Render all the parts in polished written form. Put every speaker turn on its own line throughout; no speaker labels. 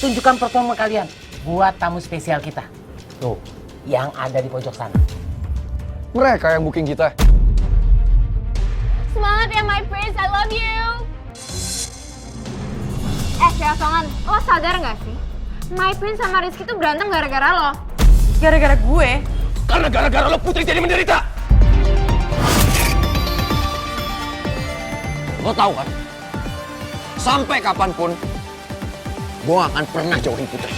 tunjukkan performa kalian buat tamu spesial kita. Tuh, yang ada di pojok sana.
Mereka yang booking kita.
Semangat ya my prince, I love you. Cewek asongan, lo sadar gak sih? My prince sama Rizky tuh berantem gara-gara lo.
Gara-gara gue?
Karena gara-gara lo Putri jadi menderita. Lo tahu kan? Sampai kapanpun, gue gak akan pernah jauhin Putri.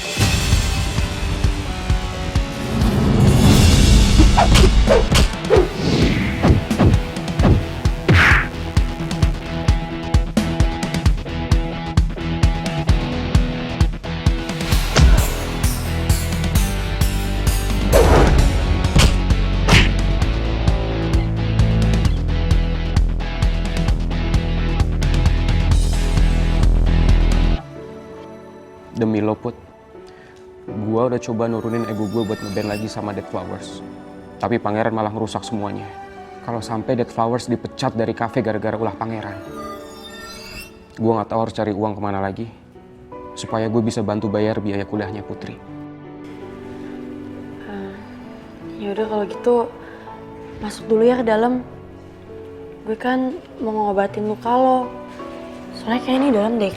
Demi lo, Put. Gua udah coba nurunin ego gue buat ngeband lagi sama Dead Flowers. Tapi Pangeran malah ngerusak semuanya. Kalau sampai Dead Flowers dipecat dari kafe gara-gara ulah Pangeran. Gua nggak tahu harus cari uang kemana lagi. Supaya gue bisa bantu bayar biaya kuliahnya Putri.
Ya udah kalau gitu masuk dulu ya ke dalam. Gue kan mau ngobatin luka lo. Soalnya kayak ini dalam deh.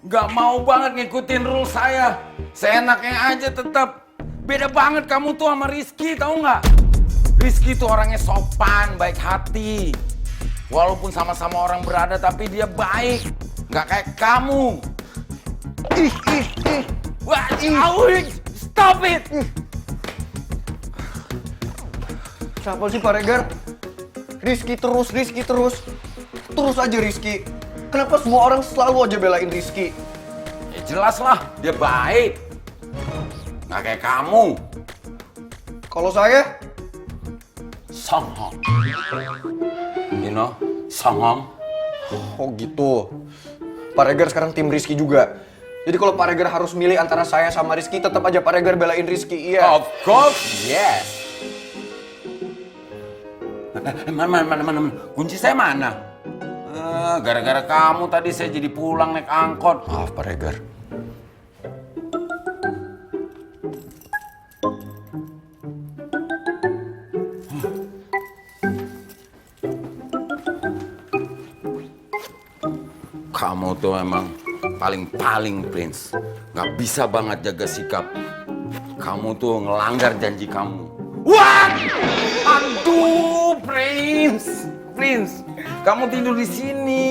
Gak mau banget ngikutin rule saya. Seenaknya aja tetap. Beda banget kamu tuh sama Rizky, tahu nggak? Rizky tuh orangnya sopan, baik hati. Walaupun sama-sama orang berada, tapi dia baik. Gak kayak kamu. Wah, stop it!
Siapa sih Pak Regar? Rizky terus. Terus aja Rizky. Kenapa semua orang selalu aja belain Rizky?
Ya jelas lah, dia baik. Gak kayak kamu.
Kalau saya?
Songhong. You know, Songhong.
Oh gitu. Pak Regar sekarang tim Rizky juga.
Jadi kalau Pak Regar harus milih antara saya sama Rizky, tetap aja Pak Regar belain Rizky, iya.
Of course, yes. Mana? Kunci saya mana? Gara-gara kamu tadi saya jadi pulang naik angkot.
Maaf Pak Regar.
Kamu tuh emang paling Prince. Gak bisa banget jaga sikap. Kamu tuh ngelanggar janji kamu. Wah! Aduh, Prince. Kamu tidur di sini.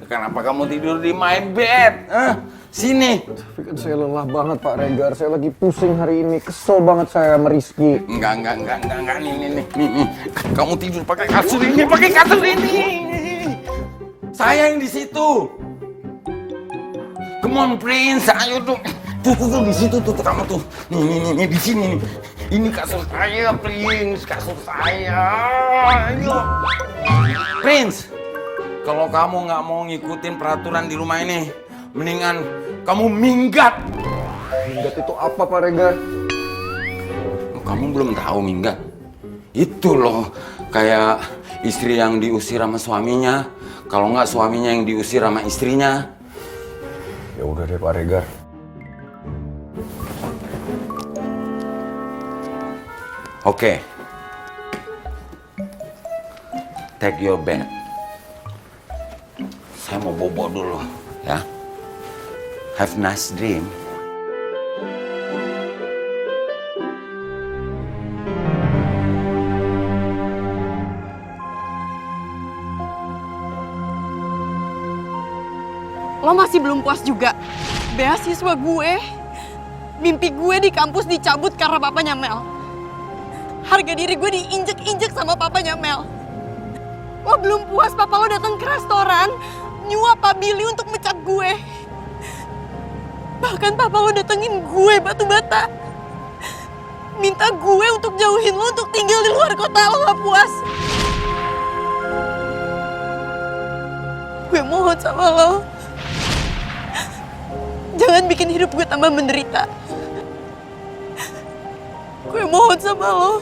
Kenapa kamu tidur di my bed? Sini.
Tapi kan saya lelah banget Pak Regar. Saya lagi pusing hari ini. Kesel banget saya sama Rizky.
Enggak. Nih. Kamu tidur pakai kasur ini. Saya yang di situ. Come on, Prince. Ayo tuh. Tuh di situ tuh kamu tuh. Nih di sini nih. Ini kasur saya, Prince. Kasur saya. Ayo. Prince, kalau kamu nggak mau ngikutin peraturan di rumah ini, mendingan kamu minggat.
Minggat itu apa Pak Regar?
Kamu belum tahu minggat? Itu loh, kayak istri yang diusir sama suaminya. Kalau nggak suaminya yang diusir sama istrinya.
Ya udah deh Pak Regar.
Oke. Take your bed. Saya mau bobo dulu, ya. Have nice dream.
Lo masih belum puas juga? Beasiswa gue, mimpi gue di kampus dicabut karena papanya Mel. Harga diri gue diinjek-injek sama papanya Mel. Lo belum puas papa lo datang ke restoran, nyuap Pak Billy untuk mecat gue. Bahkan papa lo datengin gue batu bata. Minta gue untuk jauhin lo untuk tinggal di luar kota. Lo gak puas? Gue mohon sama lo, jangan bikin hidup gue tambah menderita. Gue mohon sama lo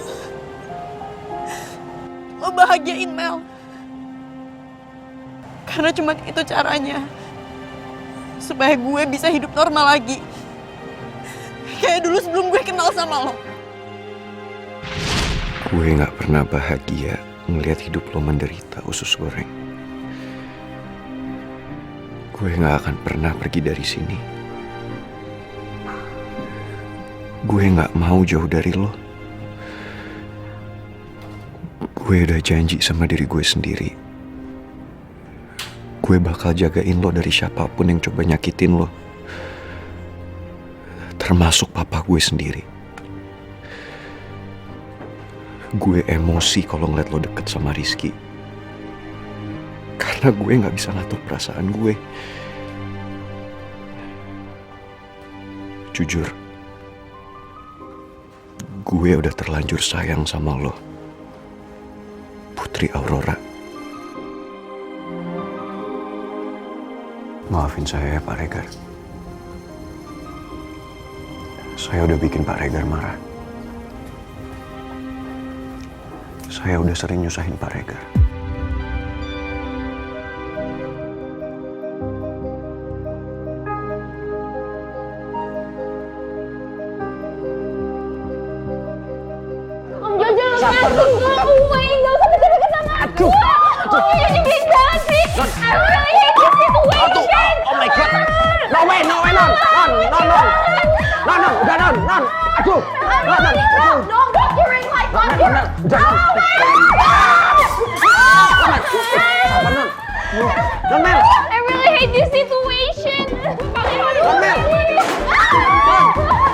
bahagiain Mel. Karena cuma itu caranya supaya gue bisa hidup normal lagi. Kayak dulu sebelum gue kenal sama lo.
Gue gak pernah bahagia ngelihat hidup lo menderita, usus goreng. Gue gak akan pernah pergi dari sini. Gue gak mau jauh dari lo. Gue udah janji sama diri gue sendiri. Gue bakal jagain lo dari siapapun yang coba nyakitin lo. Termasuk papa gue sendiri. Gue emosi kalau ngeliat lo deket sama Rizky. Karena gue gak bisa ngatur perasaan gue. Jujur, gue udah terlanjur sayang sama lo, Putri Aurora. Maafin saya ya Pak Regar. Saya udah bikin Pak Regar marah. Saya udah sering nyusahin Pak Regar.
Om Jojo, lepasin gue, gak usah deket-deket sama aku. Oh, ya nyebelin banget sih. I really hate this situation.
Oh my God. No way, Non. Udah, Non. Aduh.
Don't break your ring like that. Oh my God.
Non, Mel.
I really hate this situation.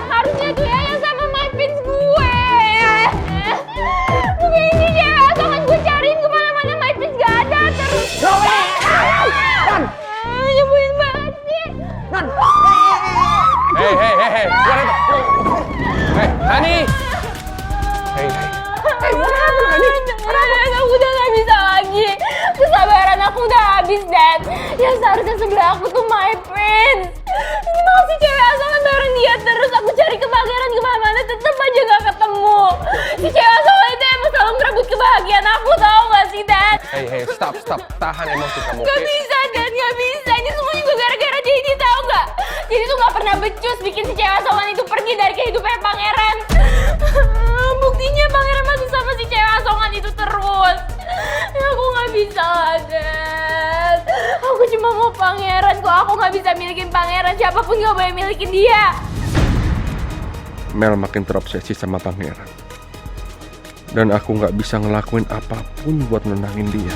Harusnya tuh ya yang sama my pins gue. Mungkin ini cewek asongan gue cariin kemana-mana my pins gak ada terus.
No way. Non.
Nyebelin banget sih.
Non.
Hey. Hey, Hani. Hey.
Aku udah gak bisa lagi. Kesabaran aku udah habis, Dad. Yang seharusnya sebelah aku tuh my prince. Ini malah dia terus, aku cari ke pangeran kemana-mana tetep aja gak ketemu. Si cewek asongan itu emang selalu merebut kebahagiaan aku, tau gak sih Dad?
Hey, stop. Tahan emosi kamu,
Gak bisa Dad, gak bisa. Ini semua juga gara-gara Jadi, tau gak? Jadi tuh gak pernah becus bikin si cewek asongan itu pergi dari kehidupan pangeran. Buktinya pangeran masih sama si cewek asongan itu terus. Aku gak bisa Dad. Aku cuma mau pangeran kok. Aku gak bisa milikin pangeran. Siapapun gak boleh milikin dia.
Mel makin terobsesi sama pangeran. Dan aku nggak bisa ngelakuin apapun buat nenangin dia.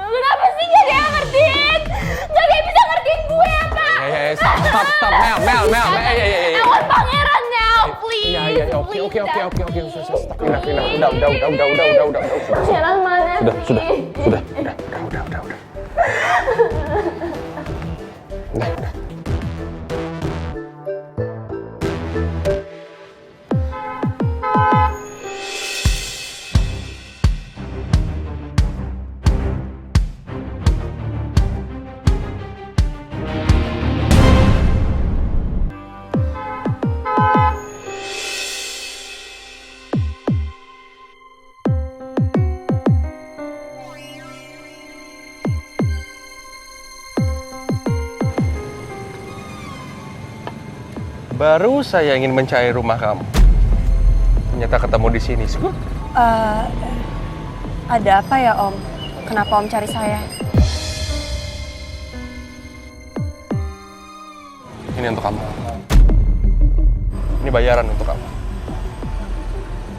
Kenapa sih gak dia ngertiin? Gak dia bisa ngertiin gue apa?
Stop. Mel.
I want pangeran now, please.
Iya, oke.
Stop. Udah.
Pangeran mana sih?
Udah.
Baru saya ingin mencari rumah kamu. Ternyata ketemu di sini.
Ada apa ya Om? Kenapa Om cari saya?
Ini untuk kamu. Ini bayaran untuk kamu.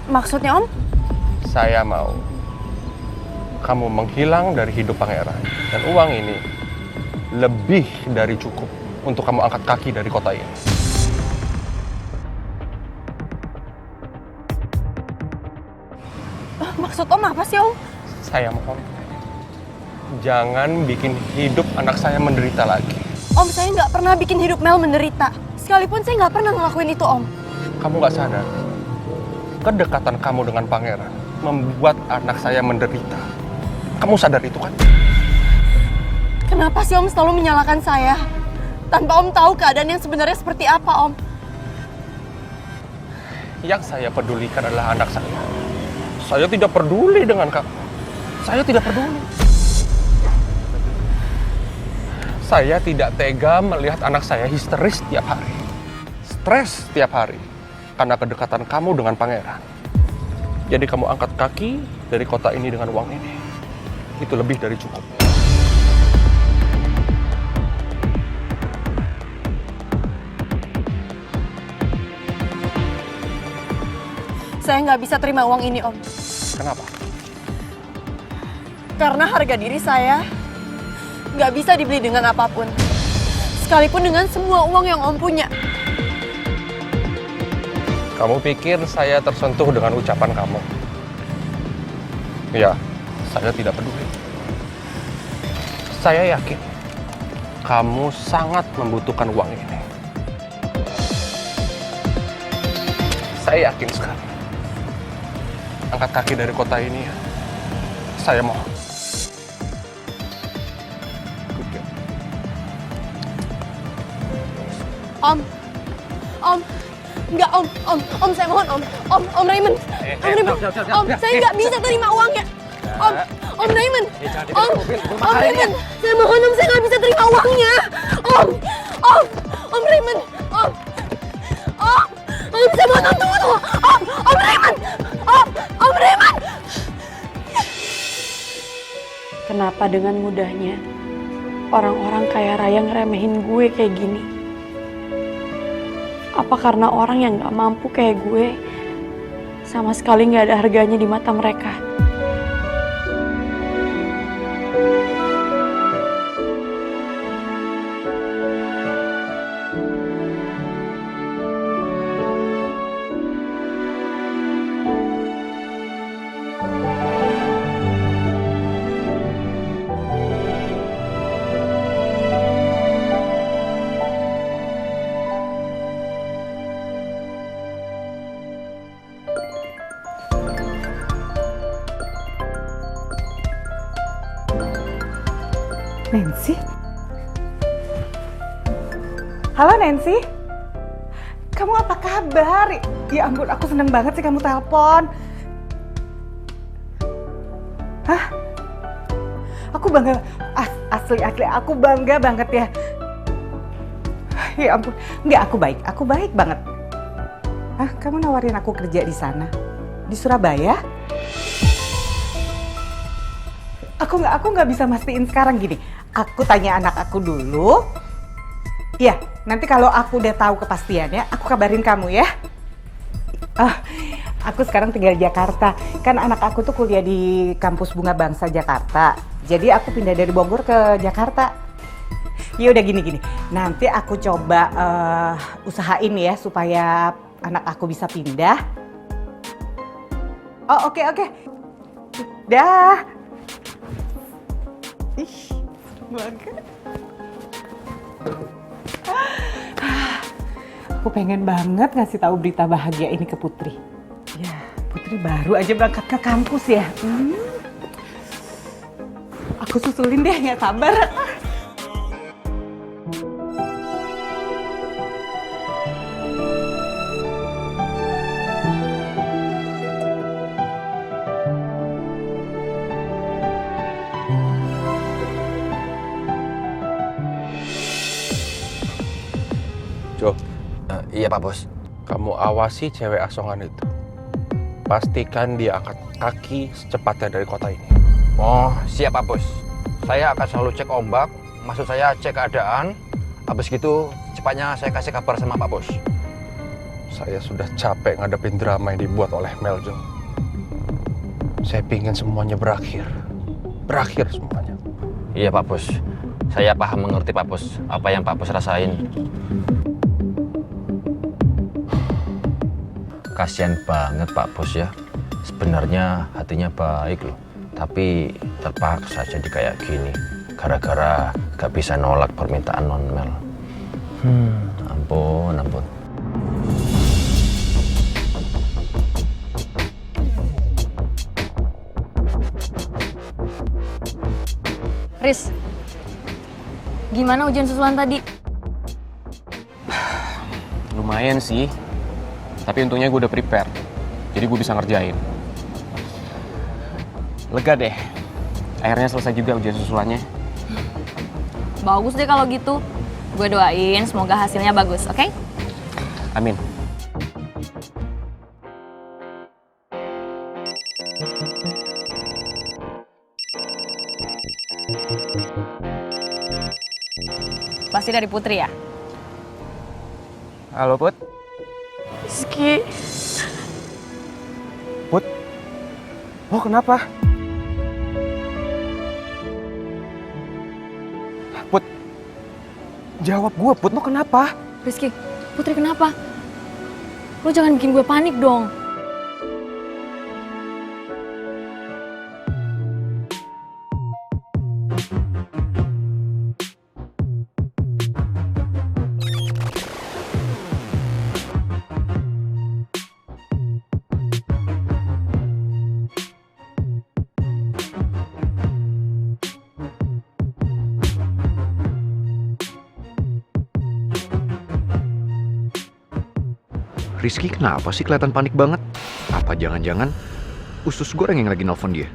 Maksudnya Om?
Saya mau kamu menghilang dari hidup pangeran. Dan uang ini lebih dari cukup untuk kamu angkat kaki dari kota ini.
Maksud Om apa sih Om?
Saya mohon, jangan bikin hidup anak saya menderita lagi.
Om, saya nggak pernah bikin hidup Mel menderita. Sekalipun saya nggak pernah ngelakuin itu Om.
Kamu nggak sadar, kedekatan kamu dengan pangeran membuat anak saya menderita. Kamu sadar itu kan?
Kenapa sih Om selalu menyalahkan saya? Tanpa Om tahu keadaan yang sebenarnya seperti apa Om.
Yang saya pedulikan adalah anak saya. Saya tidak peduli dengan kamu. Saya tidak peduli. Saya tidak tega melihat anak saya histeris setiap hari. Stres setiap hari. Karena kedekatan kamu dengan pangeran. Jadi kamu angkat kaki dari kota ini dengan uang ini. Itu lebih dari cukup.
Saya nggak bisa terima uang ini Om.
Kenapa?
Karena harga diri saya nggak bisa dibeli dengan apapun. Sekalipun dengan semua uang yang Om punya.
Kamu pikir saya tersentuh dengan ucapan kamu? Ya, saya tidak peduli. Saya yakin kamu sangat membutuhkan uang ini. Saya yakin sekali. Angkat kaki dari kota ini ya. Saya mohon.
Om, enggak Om, saya mohon Om Raymond, Om, saya nggak bisa terima uangnya. Om Raymond, Om Raymond, saya mohon Om, saya nggak bisa terima uangnya. Om Raymond, Om, saya mohon Om, tunggu, Om Raymond, Om Raymond. Kenapa dengan mudahnya orang-orang kaya raya ngeremehin gue kayak gini? Apa karena orang yang gak mampu kayak gue sama sekali gak ada harganya di mata mereka?
Nancy? Halo Nancy, kamu apa kabar? Ya ampun, aku seneng banget sih kamu telepon. Hah? Aku bangga, asli aku bangga banget ya. Ya ampun, enggak, aku baik banget. Hah, kamu nawarin aku kerja di sana? Di Surabaya? Aku nggak bisa mastiin sekarang gini. Aku tanya anak aku dulu. Ya, nanti kalau aku udah tahu kepastiannya, aku kabarin kamu ya. Aku sekarang tinggal di Jakarta. Kan anak aku tuh kuliah di kampus Bunga Bangsa Jakarta. Jadi aku pindah dari Bogor ke Jakarta. Ya udah gini. Nanti aku coba usahain ya supaya anak aku bisa pindah. Oh, oke. Dah. Ih, banget. Aku pengen banget ngasih tahu berita bahagia ini ke Putri. Ya, Putri baru aja berangkat ke kampus ya. Aku susulin deh, nggak sabar.
Jo,
Iya Pak Bos.
kamu awasi cewek asongan itu. Pastikan dia angkat kaki secepatnya dari kota ini.
Oh, siap Pak Bos. Saya akan selalu cek ombak, maksud saya cek keadaan. Habis gitu cepatnya saya kasih kabar sama Pak Bos.
Saya sudah capek ngadepin drama yang dibuat oleh Mel, Jo. Saya pingin semuanya berakhir. Berakhir semuanya.
Iya Pak Bos. Saya paham mengerti Pak Bos apa yang Pak Bos rasain. Kasian banget Pak Bos ya. Sebenarnya hatinya baik loh. Tapi terpaksa jadi kayak gini. Gara-gara gak bisa nolak permintaan non Mel. Ampun.
Riz, gimana ujian susulan tadi?
Lumayan sih. Tapi untungnya gue udah prepare. Jadi gue bisa ngerjain. Lega deh. Akhirnya selesai juga ujian susulannya.
Bagus deh kalau gitu. Gue doain semoga hasilnya bagus, oke?
Amin.
Pasti dari Putri ya?
Halo, Put.
Rizky.
Put. Oh, kenapa? Put. Jawab gue, Put. Lo kenapa?
Rizky, Putri kenapa? Lo jangan bikin gue panik dong.
Rizky kenapa sih kelihatan panik banget? Apa jangan-jangan usus goreng yang lagi nelfon dia?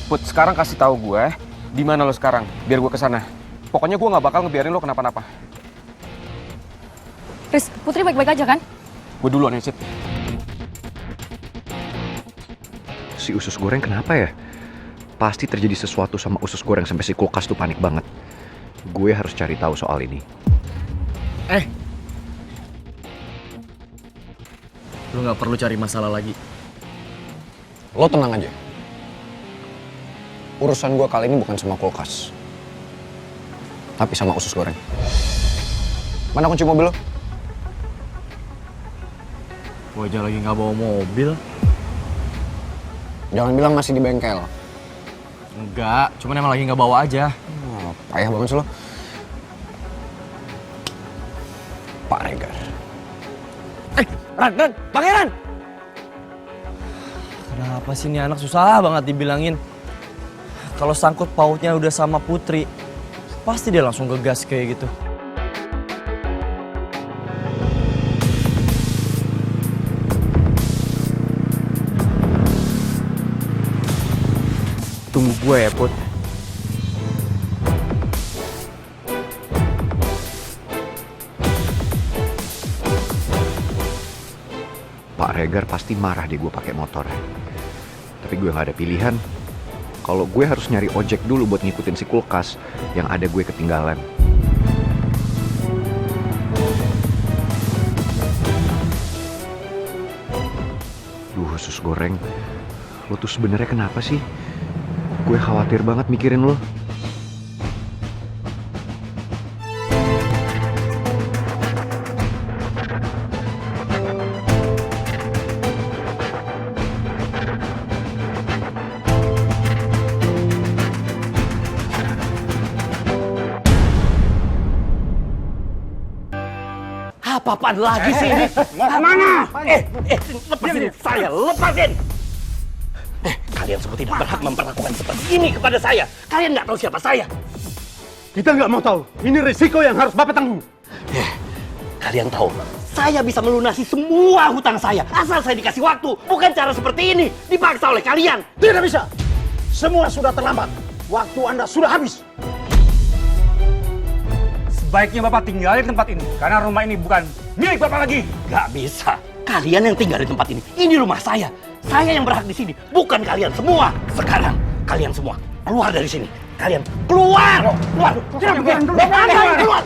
Put, sekarang kasih tahu gue di mana lo sekarang, biar gue kesana. Pokoknya gue nggak bakal ngebiarin lo kenapa-napa.
Riz, Putri baik-baik aja kan?
Gue duluan ya, Cid.
Si usus goreng kenapa ya? Pasti terjadi sesuatu sama usus goreng sampai si kulkas tuh panik banget. Gue harus cari tahu soal ini.
Lo gak perlu cari masalah lagi.
Lo tenang aja. Urusan gue kali ini bukan sama kulkas. Tapi sama usus goreng. Mana kunci mobil lo?
Gue aja lagi gak bawa mobil.
Jangan bilang masih di bengkel.
Enggak, cuman emang lagi gak bawa aja.
Payah banget sih lo. Pak Regar.
Ran, Pangeran! Kenapa sih ini anak susah banget dibilangin? Kalau sangkut pautnya udah sama Putri, pasti dia langsung ngegas kayak gitu.
gue ya, Put. Pak Regar pasti marah deh gue pakai motor. Tapi gue nggak ada pilihan. Kalau gue harus nyari ojek dulu buat ngikutin si kulkas yang ada gue ketinggalan. Duh, usus goreng. Lo tuh sebenarnya kenapa sih? Gue khawatir banget mikirin lo.
Apa-apaan lagi sih ini? Mau kemana? Lepasin saya, lepasin! Kalian semua tidak berhak memperlakukan seperti ini kepada saya. Kalian nggak tahu siapa saya.
Kita nggak mau tahu. Ini risiko yang harus Bapak tanggung.
Kalian tahu, saya bisa melunasi semua hutang saya asal saya dikasih waktu. Bukan cara seperti ini, dipaksa oleh kalian.
Tidak bisa. Semua sudah terlambat. Waktu Anda sudah habis. Sebaiknya Bapak tinggalin tempat ini. Karena rumah ini bukan milik Bapak lagi.
Gak bisa. Kalian yang tinggal di tempat ini. Ini rumah saya. Saya yang berhak di sini. Bukan kalian semua. Sekarang, kalian semua keluar dari sini. Kalian keluar! Keluar! Keluar!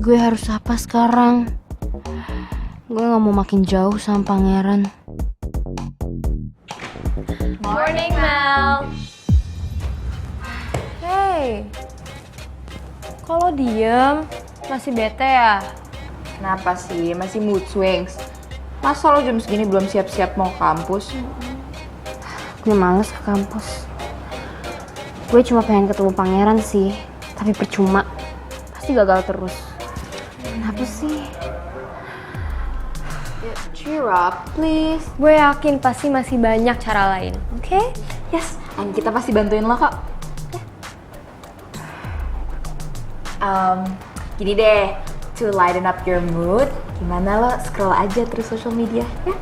Gue harus apa sekarang? Gue gak mau makin jauh sama pangeran. Morning, Mel. Hey, kalau diem, masih bete ya?
Kenapa sih? Masih mood swings? Masa lo jam segini belum siap-siap mau kampus?
Gue males ke kampus. Gue cuma pengen ketemu pangeran sih, tapi percuma. Pasti gagal terus. Kenapa sih?
Cheer up, please.
Gue yakin pasti masih banyak cara lain, oke?
Yes, and kita pasti bantuin lo kok. Gini deh, to lighten up your mood, gimana lo scroll aja terus social media, ya?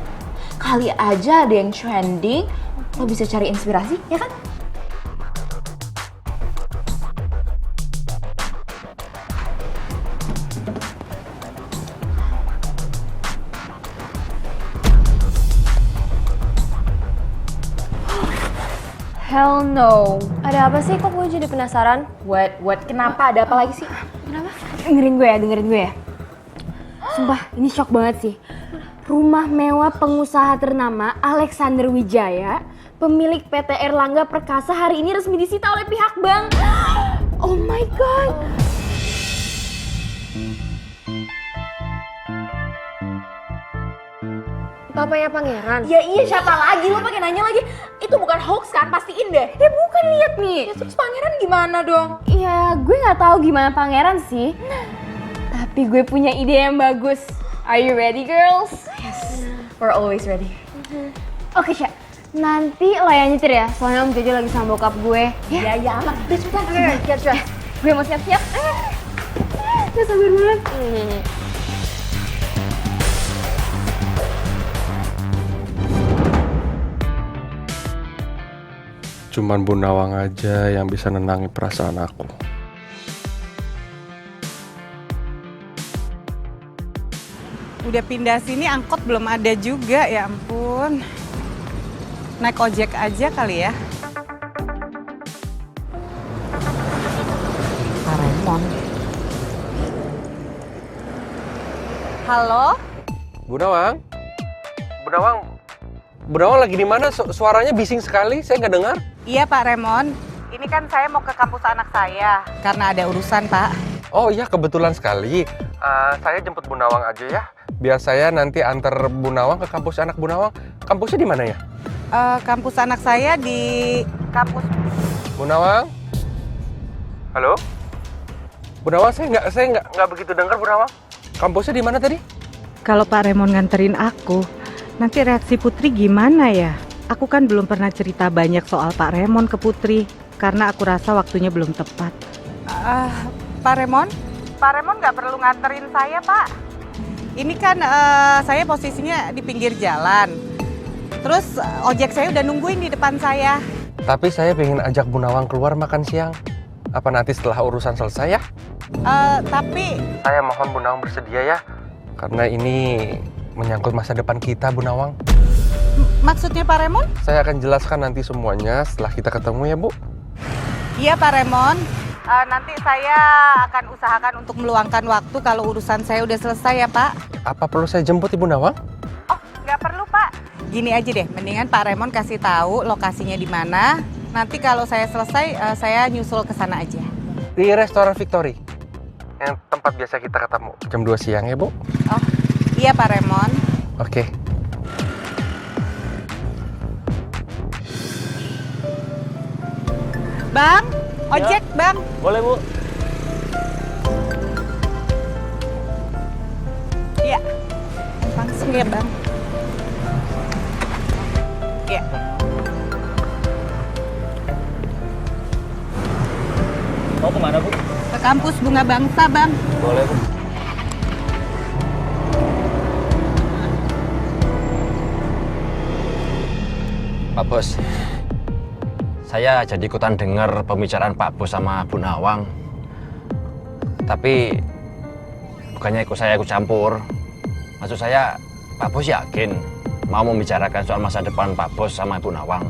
Kali aja ada yang trending, lo bisa cari inspirasi, ya kan?
Hell no. Ada apa sih? Kok gue jadi penasaran?
What? Kenapa? Ada apa lagi sih?
Kenapa? Dengerin gue ya. Sumpah, ini shock banget sih. Rumah mewah pengusaha ternama Alexander Wijaya, pemilik PT Erlangga Perkasa hari ini resmi disita oleh pihak bank. Oh my god. Papanya pangeran?
Ya iya, siapa lagi? Lo pakai nanya lagi. Itu bukan hoax kan? Pastiin deh.
Ya bukan, lihat nih.
Ya terus pangeran gimana dong?
Ya gue nggak tahu gimana pangeran sih. Tapi gue punya ide yang bagus. Are you ready, girls?
Yes, we're always ready.
Oke, Sya. Nanti lo yang nyetir ya, soalnya Om Jojo lagi sama bokap gue.
Ya aman. Udah cepetan.
Siap. Gue mau siap-siap. Gak sabar banget.
Cuman Bu Nawang aja yang bisa nenangin perasaan aku.
Udah pindah sini angkot belum ada juga, ya ampun. Naik ojek aja kali ya. Pak Raymond. Halo?
Bu Nawang? Bu Nawang lagi di mana? Suaranya bising sekali, saya nggak dengar.
Iya Pak Raymond. Ini kan saya mau ke kampus anak saya. Karena ada urusan Pak.
Oh iya, kebetulan sekali. Saya jemput Bu Nawang aja ya. Biar saya nanti antar Bu Nawang ke kampus anak Bu Nawang. Kampusnya di mana ya?
Kampus anak saya di kampus.
Bu Nawang? Halo? Bu Nawang, saya nggak begitu dengar, Bu Nawang. Kampusnya di mana tadi?
Kalau Pak Remon nganterin aku, nanti reaksi Putri gimana ya? Aku kan belum pernah cerita banyak soal Pak Remon ke Putri, karena aku rasa waktunya belum tepat. Pak Remon? Pak Remon nggak perlu nganterin saya, Pak. Ini kan saya posisinya di pinggir jalan. Terus ojek saya udah nungguin di depan saya.
Tapi saya pengen ajak Bu Nawang keluar makan siang. Apa nanti setelah urusan selesai ya?
Tapi...
Saya mohon Bu Nawang bersedia ya. Karena ini menyangkut masa depan kita, Bu Nawang.
Maksudnya Pak Remon?
Saya akan jelaskan nanti semuanya setelah kita ketemu ya, Bu.
Iya Pak Remon. Nanti saya akan usahakan untuk meluangkan waktu kalau urusan saya udah selesai ya Pak.
Apa perlu saya jemput Ibu Nawang?
Oh, nggak perlu Pak. Gini aja deh, mendingan Pak Remon kasih tahu lokasinya di mana. Nanti kalau saya selesai, saya nyusul ke sana aja.
Di restoran Victory. Yang tempat biasa kita ketemu. Jam 2 siang ya, Bu?
Oh, iya Pak Remon.
Oke.
Bang, ojek Bang.
Boleh, Bu.
Iya. Langsung ya Bang. Iya.
Mau kemana, Bu?
Ke kampus Bunga Bangsa, Bang.
Boleh, Bu.
Pak Bos, saya jadi ikutan dengar pembicaraan Pak Bos sama Bu Nawang. Tapi bukannya saya ikut campur. Maksud saya, Pak Bos yakin mau membicarakan soal masa depan Pak Bos sama Bu Nawang.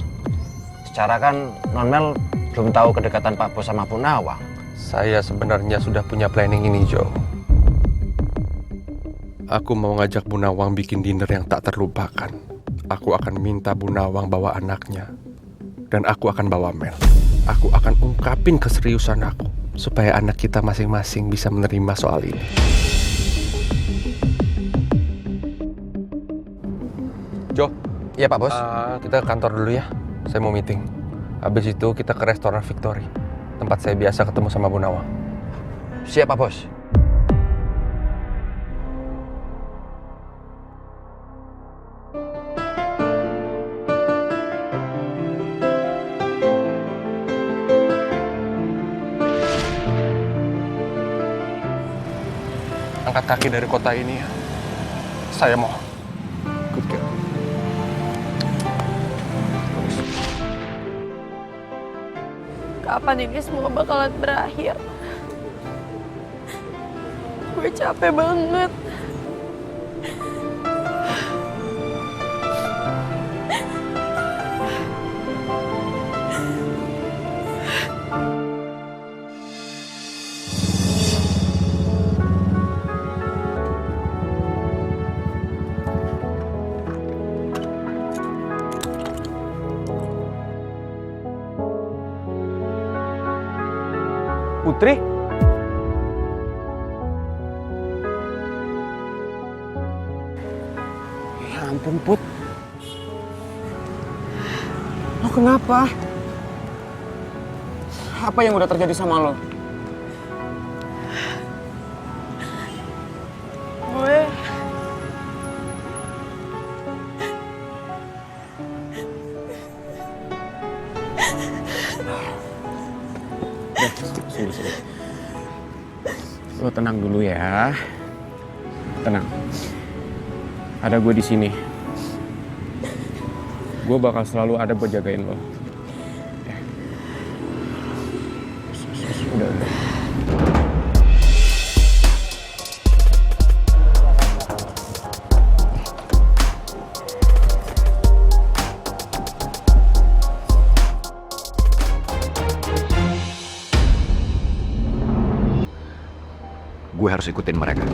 Secara kan Non Mel belum tahu kedekatan Pak Bos sama Bu Nawang.
Saya sebenarnya sudah punya planning ini, Jo. Aku mau ngajak Bu Nawang bikin dinner yang tak terlupakan. Aku akan minta Bu Nawang bawa anaknya. Dan aku akan bawa Mel. Aku akan ungkapin keseriusan aku. Supaya anak kita masing-masing bisa menerima soal ini. Jo.
Iya Pak Bos.
Kita ke kantor dulu ya. Saya mau meeting. Habis itu kita ke restoran Victory. Tempat saya biasa ketemu sama Bu Nawang.
Siap Pak Bos.
Angkat kaki dari kota ini ya. Saya mohon. Good girl.
Kapan ini semua bakalan berakhir? Gue capek banget.
Putri? Ya ampun, Put. Lo kenapa? Apa yang udah terjadi sama lo?
Gue...
Sini. Lo tenang dulu ya. Tenang. Ada gue di sini. Gue bakal selalu ada buat jagain lo. Ya. Udah.
Gue harus ikutin mereka.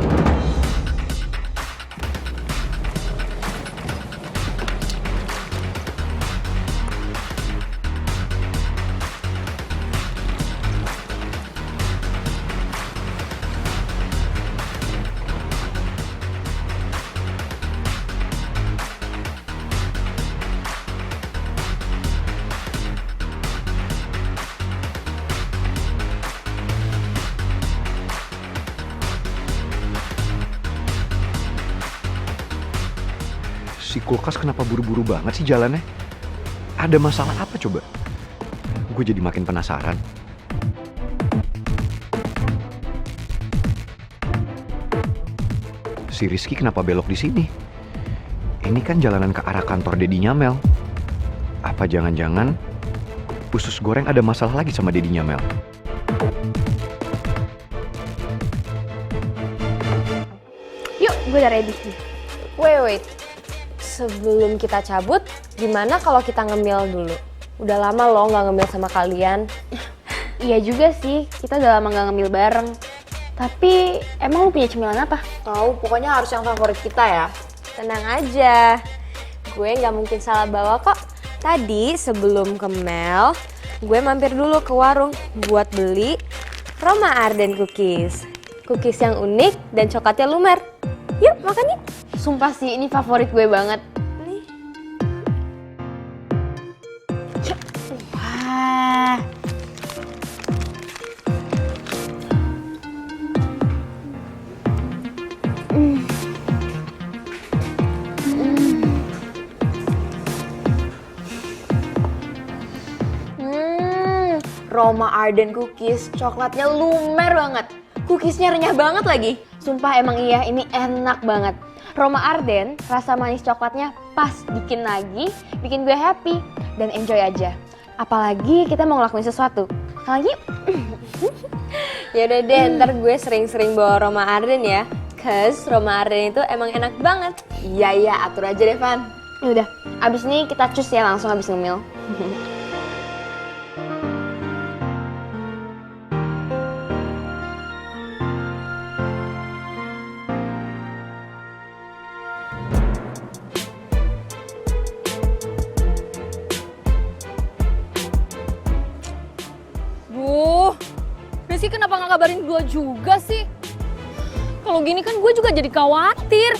Si kulkas kenapa buru-buru banget sih jalannya? Ada masalah apa coba? Gue jadi makin penasaran. Si Rizky kenapa belok di sini? Ini kan jalanan ke arah kantor Dedinya Mel. Apa jangan-jangan usus goreng ada masalah lagi sama Dedinya Mel?
Yuk, gue udah ready nih. Wait. Sebelum kita cabut, gimana kalau kita ngemil dulu? Udah lama loh nggak ngemil sama kalian. Iya juga sih, kita udah lama nggak ngemil bareng. Tapi emang lu punya cemilan apa? Tahu, pokoknya harus yang favorit kita ya. Tenang aja, gue nggak mungkin salah bawa kok. Tadi sebelum ke Mel, gue mampir dulu ke warung buat beli Roma Arden cookies. Cookies yang unik dan coklatnya lumer. Yuk, makan yuk. Sumpah sih, ini favorit gue banget. Nih. Wah. Roma Arden cookies, coklatnya lumer banget. Cookiesnya renyah banget lagi. Sumpah emang iya, ini enak banget. Roma Arden, rasa manis coklatnya pas, bikin lagi, bikin gue happy. Dan enjoy aja. Apalagi kita mau ngelakuin sesuatu. Lagi? Yaudah deh, ntar gue sering-sering bawa Roma Arden ya. Cause Roma Arden itu emang enak banget. Iya, atur aja deh, Van. Yaudah, abis ini kita cus ya langsung abis ngemil.
Rizky kenapa nggak kabarin gue juga sih? Kalau gini kan gue juga jadi khawatir.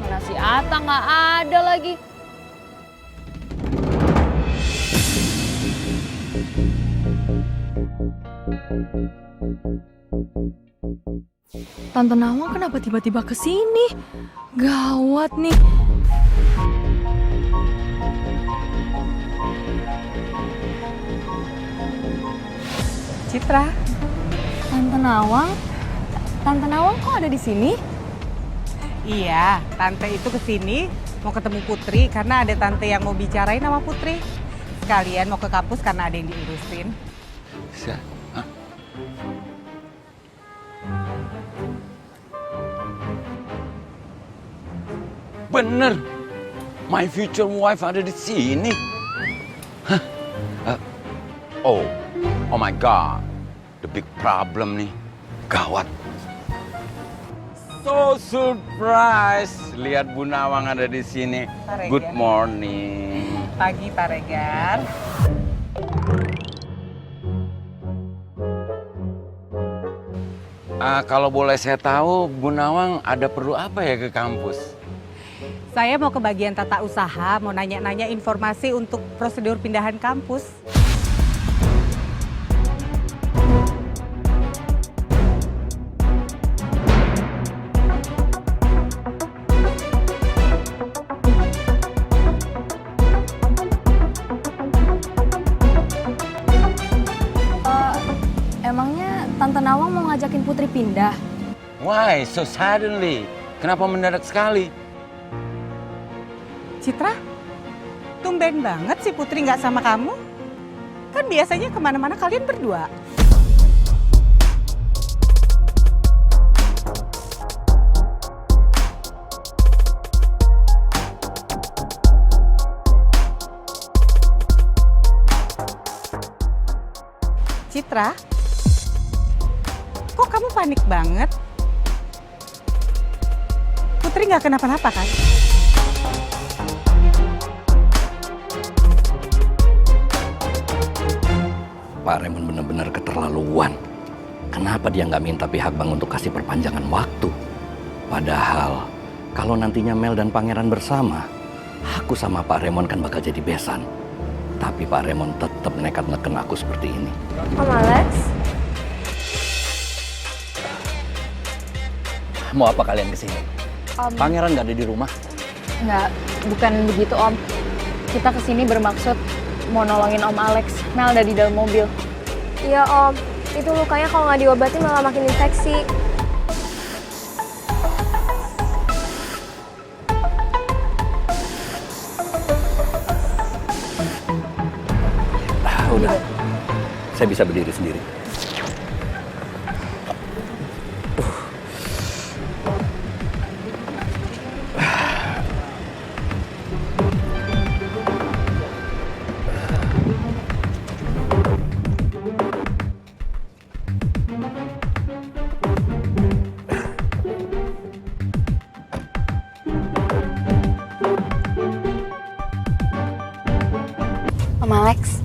Mana si Ata nggak ada lagi. Tante Nawang kenapa tiba-tiba kesini? Gawat nih.
Citra.
Tante Nawang kok ada di sini?
Iya, tante itu kesini mau ketemu Putri karena ada tante yang mau bicarain sama Putri. Sekalian mau ke kampus karena ada yang diurusin.
Bener, my future wife ada di sini. Hah? Oh my God, the big problem nih, gawat. So surprise, lihat Bu Nawang ada di sini.
Pak
Good
Regar.
morning.
Pagi Pak Regar.
Kalau boleh saya tahu, Bu Nawang ada perlu apa ya ke kampus?
Saya mau ke bagian tata usaha, mau nanya-nanya informasi untuk prosedur pindahan kampus.
Emangnya Tante Nawang mau ngajakin Putri pindah?
Why so suddenly? Kenapa mendadak sekali?
Citra, tumben banget si Putri nggak sama kamu. Kan biasanya kemana-mana kalian berdua. Citra, kok kamu panik banget? Putri nggak kenapa-napa kan?
Pak Raymond benar-benar keterlaluan. Kenapa dia nggak minta pihak bank untuk kasih perpanjangan waktu? Padahal kalau nantinya Mel dan Pangeran bersama, aku sama Pak Raymond kan bakal jadi besan. Tapi Pak Raymond tetap nekat neken aku seperti ini.
Om Alex?
Mau apa kalian kesini? Pangeran nggak ada di rumah?
Nggak, bukan begitu Om. Kita kesini bermaksud mau nolongin Om Alex. Mel ada di dalam mobil.
Iya Om, itu lukanya kalau nggak diobati malah makin infeksi.
Udah, saya bisa berdiri sendiri.
Om Alex,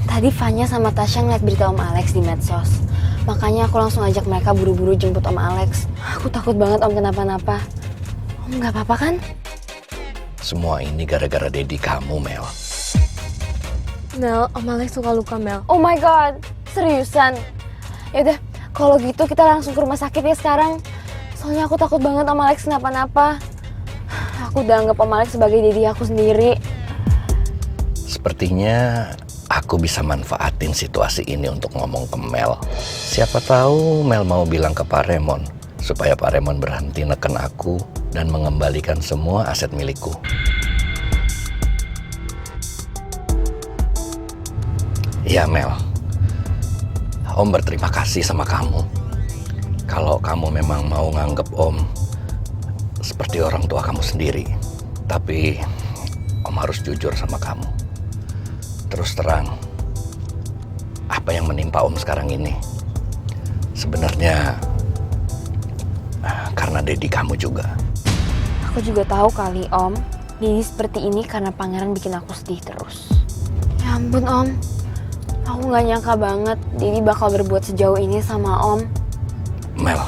tadi Vanya sama Tasya ngeliat berita Om Alex di medsos. Makanya aku langsung ajak mereka buru-buru jemput Om Alex. Aku takut banget Om kenapa-napa. Om nggak apa-apa kan?
Semua ini gara-gara Dedi kamu, Mel.
Mel, Om Alex suka luka Mel. Oh my god, seriusan? Yaudah, kalau gitu kita langsung ke rumah sakit ya sekarang. Soalnya aku takut banget Om Alex kenapa-napa. Aku udah anggap Om Alex sebagai Dedi aku sendiri.
Sepertinya aku bisa manfaatin situasi ini untuk ngomong ke Mel. Siapa tahu Mel mau bilang ke Pak Remon supaya Pak Remon berhenti neken aku dan mengembalikan semua aset milikku. Ya Mel, Om berterima kasih sama kamu. Kalau kamu memang mau nganggep Om seperti orang tua kamu sendiri. Tapi Om harus jujur sama kamu. Terus terang, apa yang menimpa Om sekarang ini sebenarnya karena Dedi kamu juga.
Aku juga tahu kali Om, Dedi seperti ini karena Pangeran bikin aku sedih terus. Ya ampun Om, aku nggak nyangka banget Dedi bakal berbuat sejauh ini sama Om.
Mel,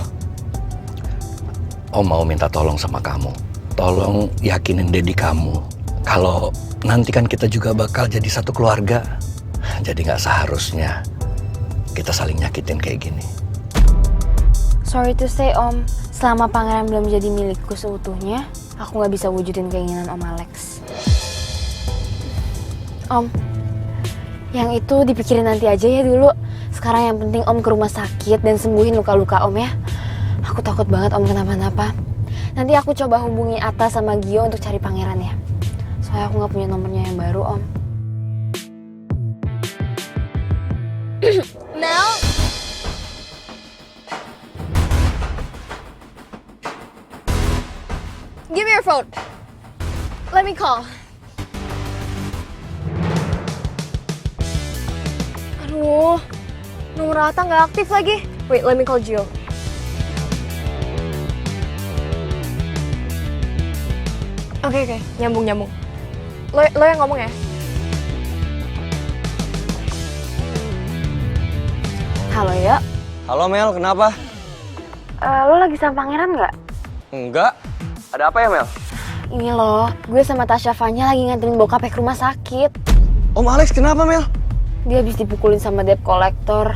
Om mau minta tolong sama kamu. Tolong yakinin Dedi kamu kalau nanti kan kita juga bakal jadi satu keluarga. Jadi nggak seharusnya kita saling nyakitin kayak gini.
Sorry to say Om, selama Pangeran belum jadi milikku seutuhnya, aku nggak bisa wujudin keinginan Om Alex. Om, yang itu dipikirin nanti aja ya dulu. Sekarang yang penting Om ke rumah sakit dan sembuhin luka-luka Om ya. Aku takut banget Om kenapa-napa. Nanti aku coba hubungi Atta sama Gio untuk cari Pangeran ya. Soalnya aku nggak punya nomornya yang baru Om.
Mel? Give me your phone. Let me call. Aduh, nomor Atta nggak aktif lagi. Wait, let me call Gio. Oke, nyambung. Lo yang ngomong ya?
Halo ya.
Halo Mel, kenapa?
Lo lagi sama Pangeran nggak?
Enggak. Ada apa ya Mel?
Ini loh, gue sama Tasya Vanya lagi nganterin bokapnya ke rumah sakit.
Om Alex kenapa Mel?
Dia habis dipukulin sama debt collector.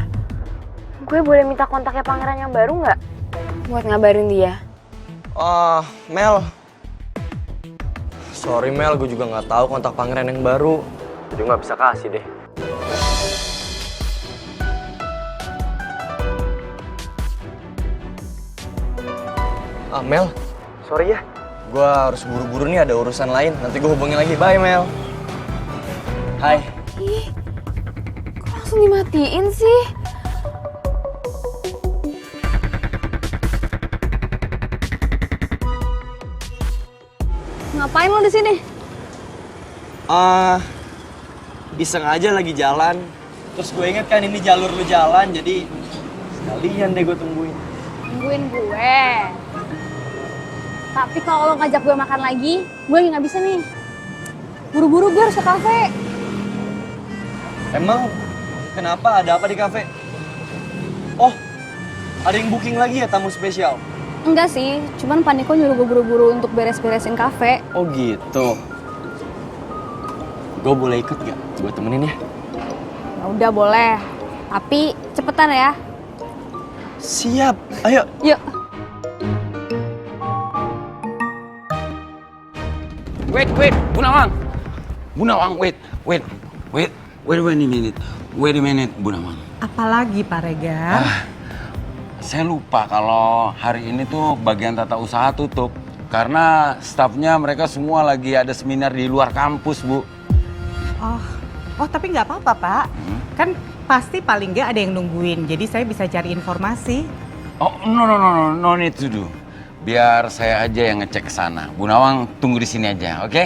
Gue boleh minta kontaknya Pangeran yang baru nggak? Buat ngabarin dia.
Mel. Sorry Mel, gue juga nggak tahu kontak Pangeran yang baru. Jadi nggak bisa kasih deh. Mel, sorry ya. Gue harus buru-buru nih, ada urusan lain. Nanti gue hubungin lagi. Bye Mel. Hai.
Ih, kok langsung dimatiin sih?
Ngapain lo di sini?
Iseng aja lagi jalan. Terus gue inget kan ini jalur lu jalan, jadi sekalian deh gue tungguin.
Tungguin gue. Tapi kalau lo ngajak gue makan lagi, gue lagi nggak bisa nih. Buru-buru gue harus ke kafe.
Emang kenapa? Ada apa di kafe? Oh, ada yang booking lagi ya tamu spesial?
Enggak sih, cuman Paniko nyuruh gue buru-buru untuk beres-beresin kafe.
Oh gitu. Gue boleh ikut gak? Gue temenin ya.
Ya udah boleh, tapi cepetan ya.
Siap, ayo.
Yuk.
Wait, Bu Nawang. Bu Nawang, wait a minute, Bu Nawang.
Apalagi Pak Regar?
Saya lupa kalau hari ini tuh bagian tata usaha tutup. Karena stafnya mereka semua lagi ada seminar di luar kampus, Bu.
Oh tapi nggak apa-apa Pak. Kan pasti paling nggak ada yang nungguin. Jadi saya bisa cari informasi.
Oh, no need to do. Biar saya aja yang ngecek ke sana. Bu Nawang tunggu di sini aja, oke?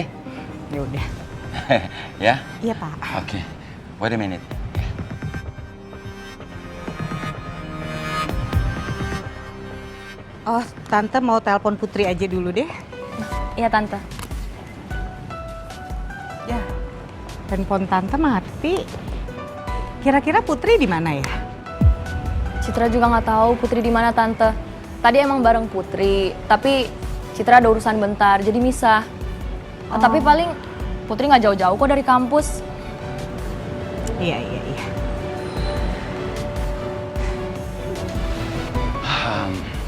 Ya udah.
Ya?
Iya Pak.
Oke. Wait a minute.
Oh, Tante mau telepon Putri aja dulu deh.
Iya Tante.
Ya, handphone Tante mati. Kira-kira Putri di mana ya?
Citra juga nggak tahu Putri di mana Tante. Tadi emang bareng Putri, tapi Citra ada urusan bentar, jadi misah. Tapi paling Putri nggak jauh-jauh kok dari kampus.
Iya.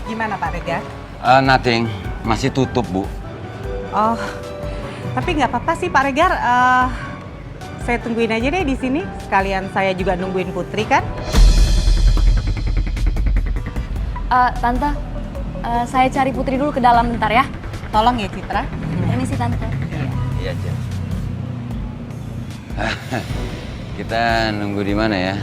Gimana Pak Regar?
Nothing. Masih tutup, Bu.
Oh, tapi nggak apa-apa sih Pak Regar. Saya tungguin aja deh di sini. Sekalian saya juga nungguin Putri kan.
Tante, saya cari Putri dulu ke dalam bentar ya.
Tolong ya Citra.
Ini sih Tante.
Iya, Cik. Kita nunggu di mana ya?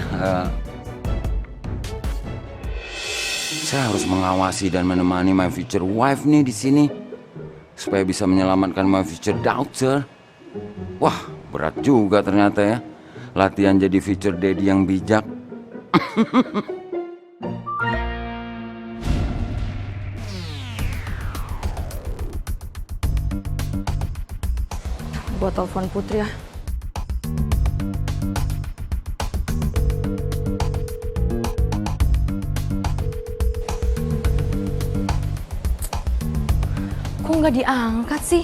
Saya harus mengawasi dan menemani my future wife nih di sini supaya bisa menyelamatkan my future daughter. Wah, berat juga ternyata ya. Latihan jadi future daddy yang bijak.
Gua telepon Putri ya. Kok nggak diangkat sih?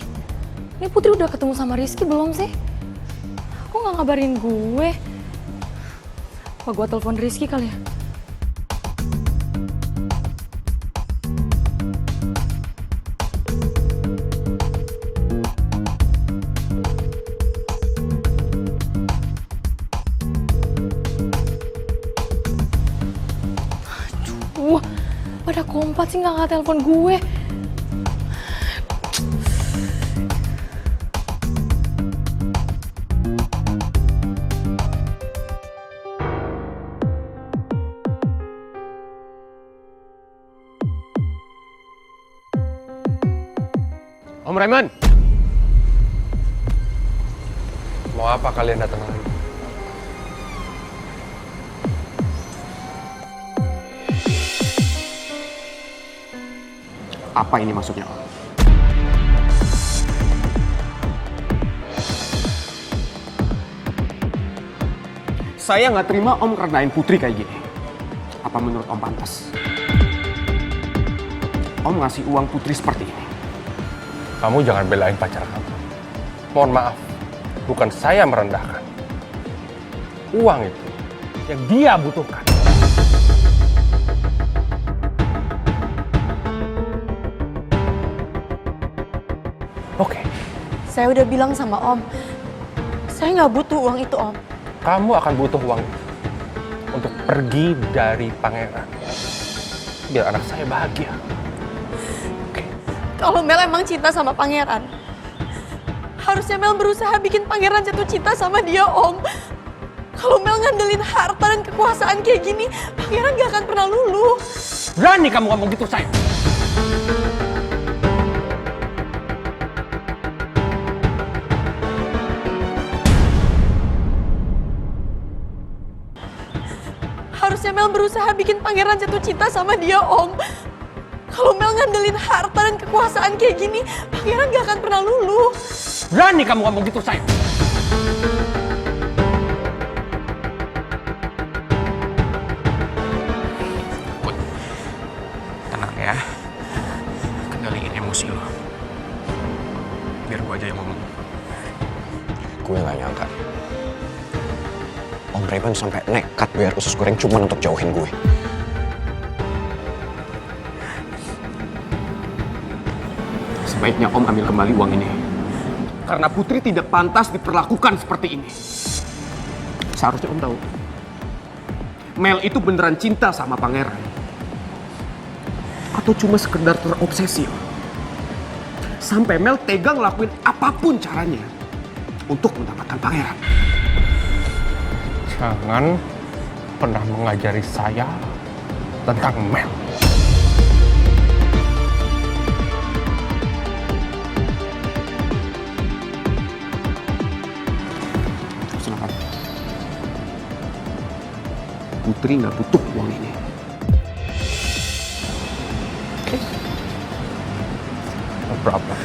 Ini Putri udah ketemu sama Rizky belum sih? Kok nggak ngabarin gue? Apa gue telepon Rizky kali ya? Aduh, pada kompat sih nggak telepon gue.
Om Raymond! Mau apa kalian datang lagi?
Apa ini maksudnya, Om? Saya nggak terima Om ngerendahin Putri kayak gini. Apa menurut Om pantas? Om ngasih uang Putri seperti ini.
Kamu jangan belain pacar kamu. Mohon maaf, bukan saya merendahkan. Uang itu yang dia butuhkan. Oke.
Saya udah bilang sama Om, saya nggak butuh uang itu Om.
Kamu akan butuh uang itu untuk pergi dari pangeran. Biar anak saya bahagia.
Kalau Mel emang cinta sama pangeran, harusnya Mel berusaha bikin pangeran jatuh cinta sama dia, Om. Kalau Mel ngandelin harta dan kekuasaan kayak gini, pangeran gak akan pernah luluh.
Berani kamu ngomong gitu, sayang?
Harusnya Mel berusaha bikin pangeran jatuh cinta sama dia, Om. Kalau Mel ngandelin harta dan kekuasaan kayak gini, pangeran gak akan pernah luluh.
Berani kamu ngomong gitu, sayang?
Put, tenang ya. Kendaliin emosi lo. Biar gue aja yang ngomong.
Gue gak nyangka Om Raymond sampai nekat bayar usus goreng cuma untuk jauhin gue.
Sebaiknya Om ambil kembali uang ini. Karena Putri tidak pantas diperlakukan seperti ini. Seharusnya Om tahu. Mel itu beneran cinta sama pangeran. Atau cuma sekedar terobsesi. Sampai Mel tega ngelakuin apapun caranya untuk mendapatkan pangeran.
Jangan pernah mengajari saya tentang Mel.
Silakan. Putri nggak butuh uang ini. Oke?
No problem.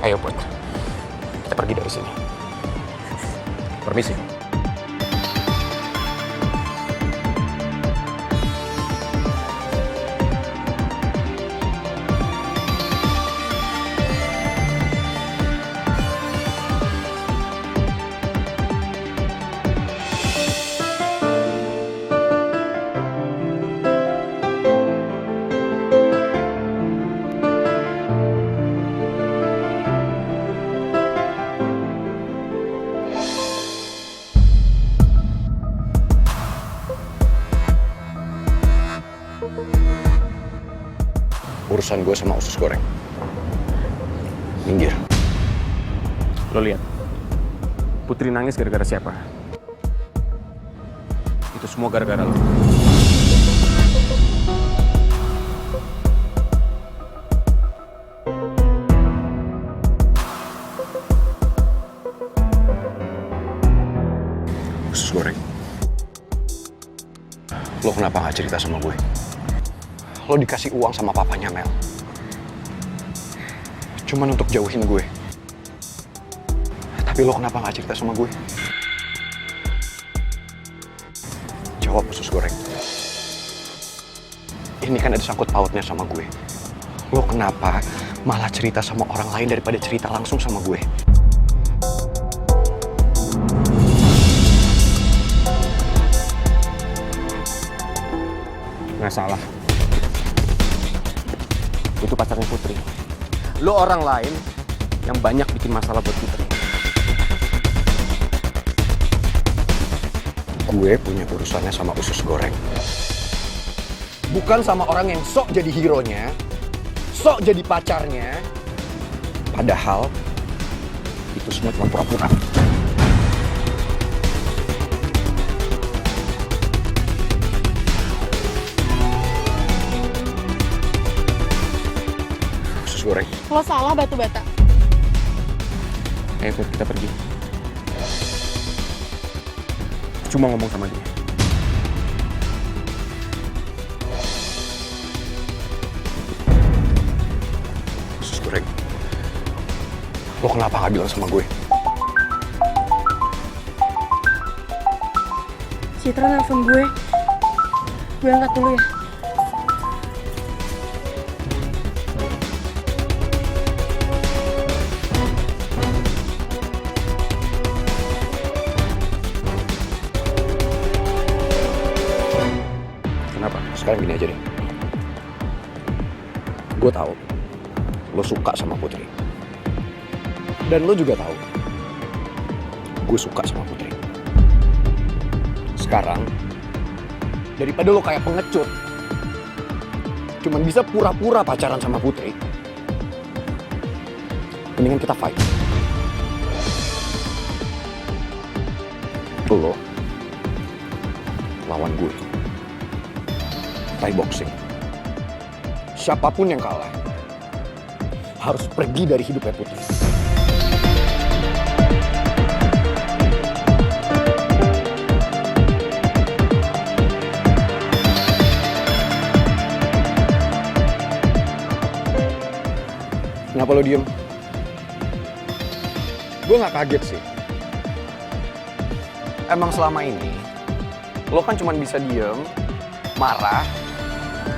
Ayo, Put. Kita pergi dari sini. Permisi.
Urusan gue sama usus goreng. Minggir.
Lo lihat. Putri nangis gara-gara siapa? Itu semua gara-gara lo.
Usus goreng. Lo kenapa gak cerita sama gue? Lo dikasih uang sama papanya Mel. Cuman untuk jauhin gue. Tapi lo kenapa gak cerita sama gue? Jawab, usus goreng. Ini kan ada sangkut pautnya sama gue. Lo kenapa malah cerita sama orang lain daripada cerita langsung sama gue?
Nggak salah. Itu pacarnya Putri. Lo orang lain yang banyak bikin masalah buat Putri.
Gue punya urusannya sama usus goreng. Bukan sama orang yang sok jadi hero-nya, sok jadi pacarnya. Padahal itu semua cuma pura-pura. Goreng.
Lo salah batu bata.
Ayo Put, kita pergi. Cuma ngomong sama dia.
Usus goreng. Lo kenapa gak bilang sama gue?
Citra nelfon gue. Gue angkat dulu ya.
Sekarang gini aja deh. Gue tahu lo suka sama Putri. Dan lo juga tahu gue suka sama Putri. Sekarang daripada lo kayak pengecut, cuman bisa pura-pura pacaran sama Putri, mendingan kita fight. Lo lawan gue. Thai boxing. Siapapun yang kalah harus pergi dari hidupnya Putri. Kenapa lo diem? Gue gak kaget sih. Emang selama ini lo kan cuma bisa diem, marah,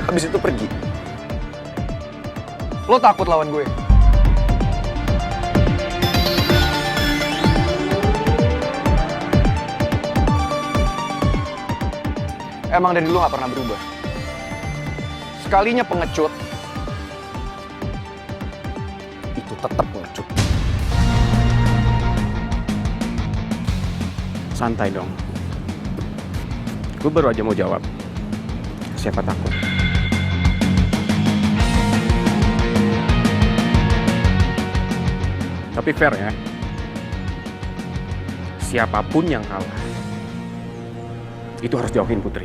habis itu pergi. Lo takut lawan gue? Emang dari dulu gak pernah berubah. Sekalinya pengecut, itu tetap pengecut.
Santai dong. Gue baru aja mau jawab. Siapa takut? Tapi fair ya. Siapapun yang kalah, itu harus jauhin Putri.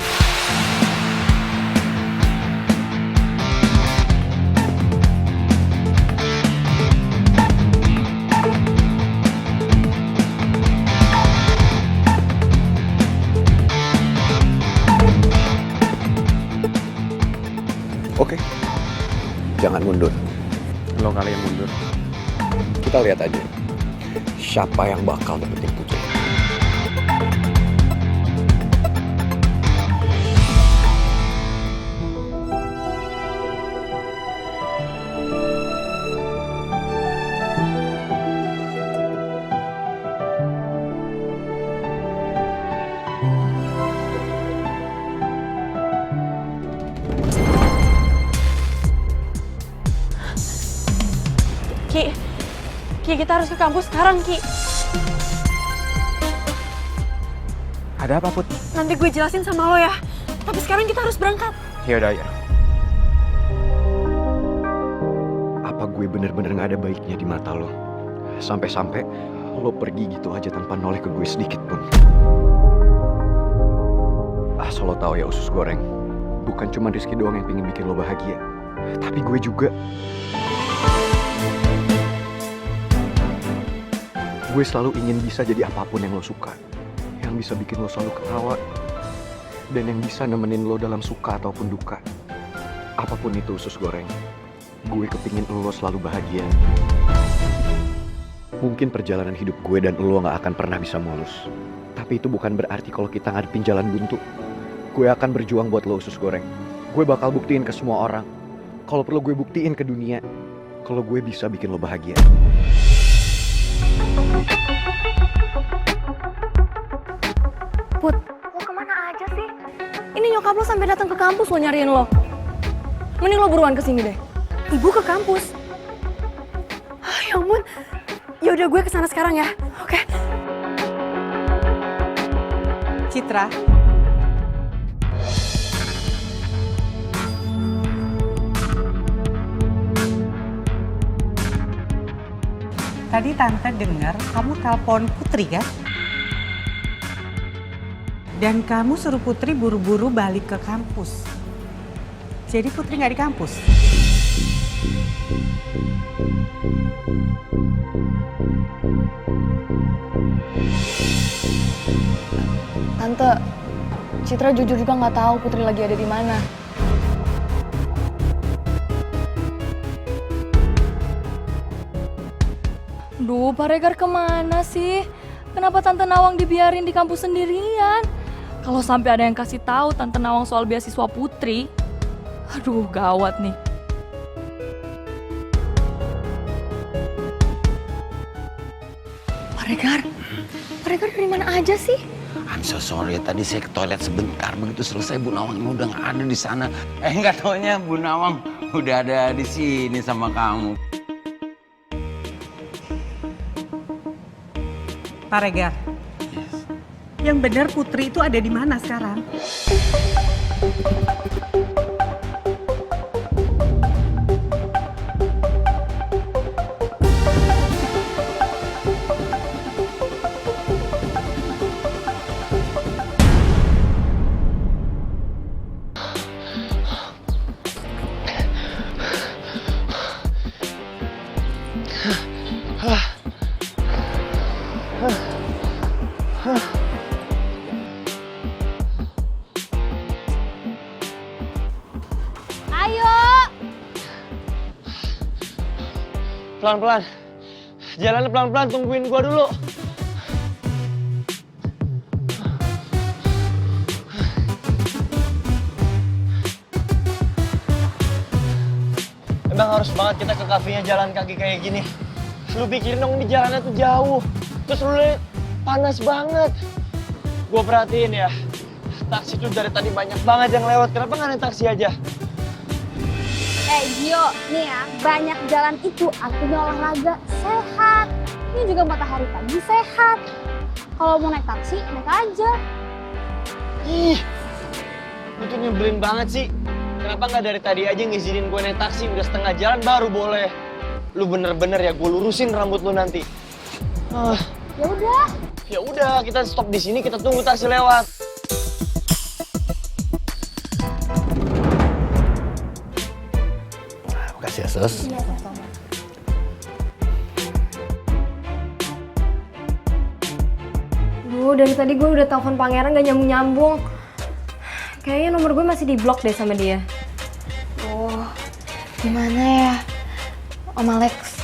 Oke, jangan mundur.
Lo kali yang mundur.
Kita lihat aja siapa yang bakal dapetin Putri.
Ki, kita harus ke kampus sekarang, Ki.
Ada apa, Put?
Nanti gue jelasin sama lo ya. Tapi sekarang kita harus berangkat.
Yaudah, ya.
Apa gue bener-bener gak ada baiknya di mata lo? Sampai-sampai lo pergi gitu aja tanpa noleh ke gue sedikit pun. Asal lo tahu ya usus goreng, bukan cuma Rizky doang yang pengen bikin lo bahagia, tapi gue juga. Gue selalu ingin bisa jadi apapun yang lo suka, yang bisa bikin lo selalu ketawa, dan yang bisa nemenin lo dalam suka ataupun duka. Apapun itu usus goreng, gue kepingin lo selalu bahagia. Mungkin perjalanan hidup gue dan lo gak akan pernah bisa mulus, tapi itu bukan berarti kalau kita ngadepin jalan buntu. Gue akan berjuang buat lo usus goreng. Gue bakal buktiin ke semua orang, kalau perlu gue buktiin ke dunia, kalau gue bisa bikin lo bahagia.
Put, lo kemana aja sih? Ini nyokap lo sampai datang ke kampus lo nyariin lo. Mending lo buruan kesini deh.
Ibu ke kampus? Ya ampun. Yaudah gue kesana sekarang ya. Oke.
Citra. Tadi Tante dengar kamu telepon Putri kan? Dan kamu suruh Putri buru-buru balik ke kampus. Jadi Putri nggak di kampus?
Tante, Citra jujur juga nggak tahu Putri lagi ada di mana. Duh, Pak Regar kemana sih? Kenapa Tante Nawang dibiarin di kampus sendirian? Kalau sampai ada yang kasih tahu Tante Nawang soal beasiswa Putri, aduh gawat nih. Pak Regar dari mana aja sih?
I'm so sorry, tadi saya ke toilet sebentar, begitu selesai Bu Nawang ini udah nggak ada di sana. Nggak taunya Bu Nawang udah ada di sini sama kamu.
Pak Regar, yang benar Putri itu ada di mana sekarang?
Pelan-pelan. Jalannya pelan-pelan, tungguin gua dulu. Emang harus banget kita ke kafenya jalan kaki kayak gini. Lu pikirin dong, ini jalannya tuh jauh. Terus lu lihat panas banget. Gua perhatiin ya, taksi tuh dari tadi banyak banget yang lewat. Kenapa nggak naik taksi aja?
Gio, nih ya, banyak jalan itu artinya olahraga sehat. Ini juga matahari pagi sehat. Kalau mau naik taksi, naik aja.
Ih, lu tuh nyebelin banget sih. Kenapa nggak dari tadi aja ngizinin gue naik taksi, udah setengah jalan baru boleh. Lu bener-bener ya, gue lurusin rambut lu nanti.
Ya udah.
Ya udah, kita stop di sini, kita tunggu taksi lewat.
Makasih ya, Sus.
Iya, sama-sama.
Duh, dari tadi gue udah telepon pangeran gak nyambung-nyambung. Kayaknya nomor gue masih di blok deh sama dia.
Oh, gimana ya? Om Alex,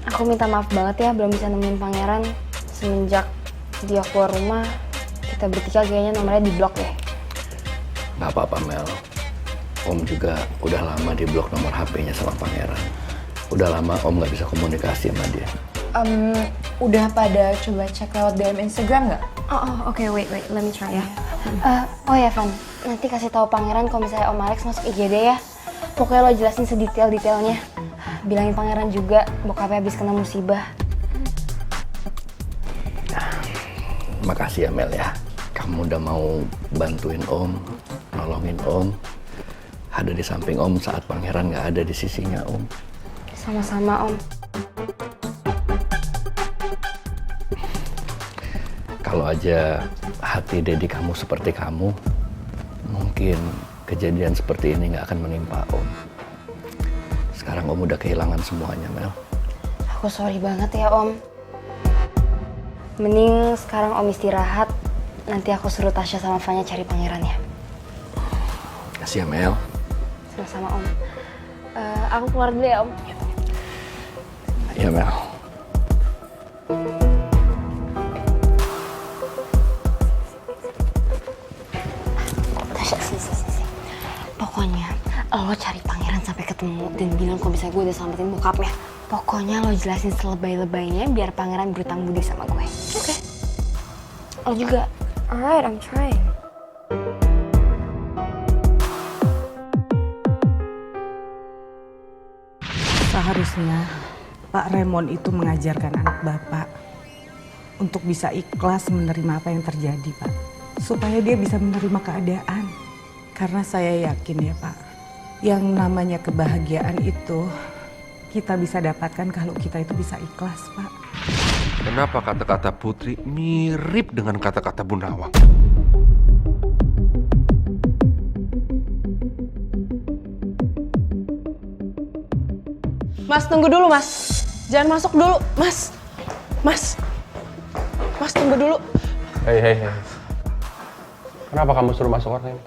aku minta maaf banget ya belum bisa nemuin pangeran. Semenjak dia keluar rumah, kita bertiga kayaknya nomornya di blok deh.
Gak apa-apa Mel. Om juga udah lama di blok nomor HP-nya sama pangeran. Udah lama Om gak bisa komunikasi sama dia.
Udah pada coba cek lewat DM Instagram nggak?
Oh, oke, wait, let me try ya.
Oh ya, Van, nanti kasih tahu pangeran kalau misalnya Om Alex masuk IGD ya. Pokoknya lo jelasin sedetail-detailnya. Bilangin pangeran juga bokapnya habis kena musibah.
Makasih ya Mel ya. Kamu udah mau bantuin Om, nolongin Om. Ada di samping Om saat pangeran gak ada di sisinya Om.
Sama-sama, Om.
Kalau aja hati Dedi kamu seperti kamu, mungkin kejadian seperti ini gak akan menimpa Om. Sekarang Om udah kehilangan semuanya, Mel.
Aku sorry banget ya, Om. Mending sekarang Om istirahat. Nanti aku suruh Tasya sama Fanya cari pangerannya.
Kasih ya, Mel.
Sama-sama, Om. Aku keluar dulu ya, Om.
Iya, Mel.
Tasya, sini. Pokoknya lo cari pangeran sampai ketemu dan bilang kalau misalnya gue udah selamatin bokapnya. Pokoknya lo jelasin selebay-lebaynya biar pangeran berutang budi sama gue. Oke? Lo juga.
Alright, I'm trying.
Seharusnya Pak Raymond itu mengajarkan anak Bapak untuk bisa ikhlas menerima apa yang terjadi, Pak. Supaya dia bisa menerima keadaan. Karena saya yakin ya, Pak, yang namanya kebahagiaan itu kita bisa dapatkan kalau kita itu bisa ikhlas, Pak.
Kenapa kata-kata Putri mirip dengan kata-kata Bu Nawang?
Mas, tunggu dulu, Mas. Jangan masuk dulu, Mas. Mas, tunggu dulu.
Hei. Kenapa kamu suruh masuk orang ini?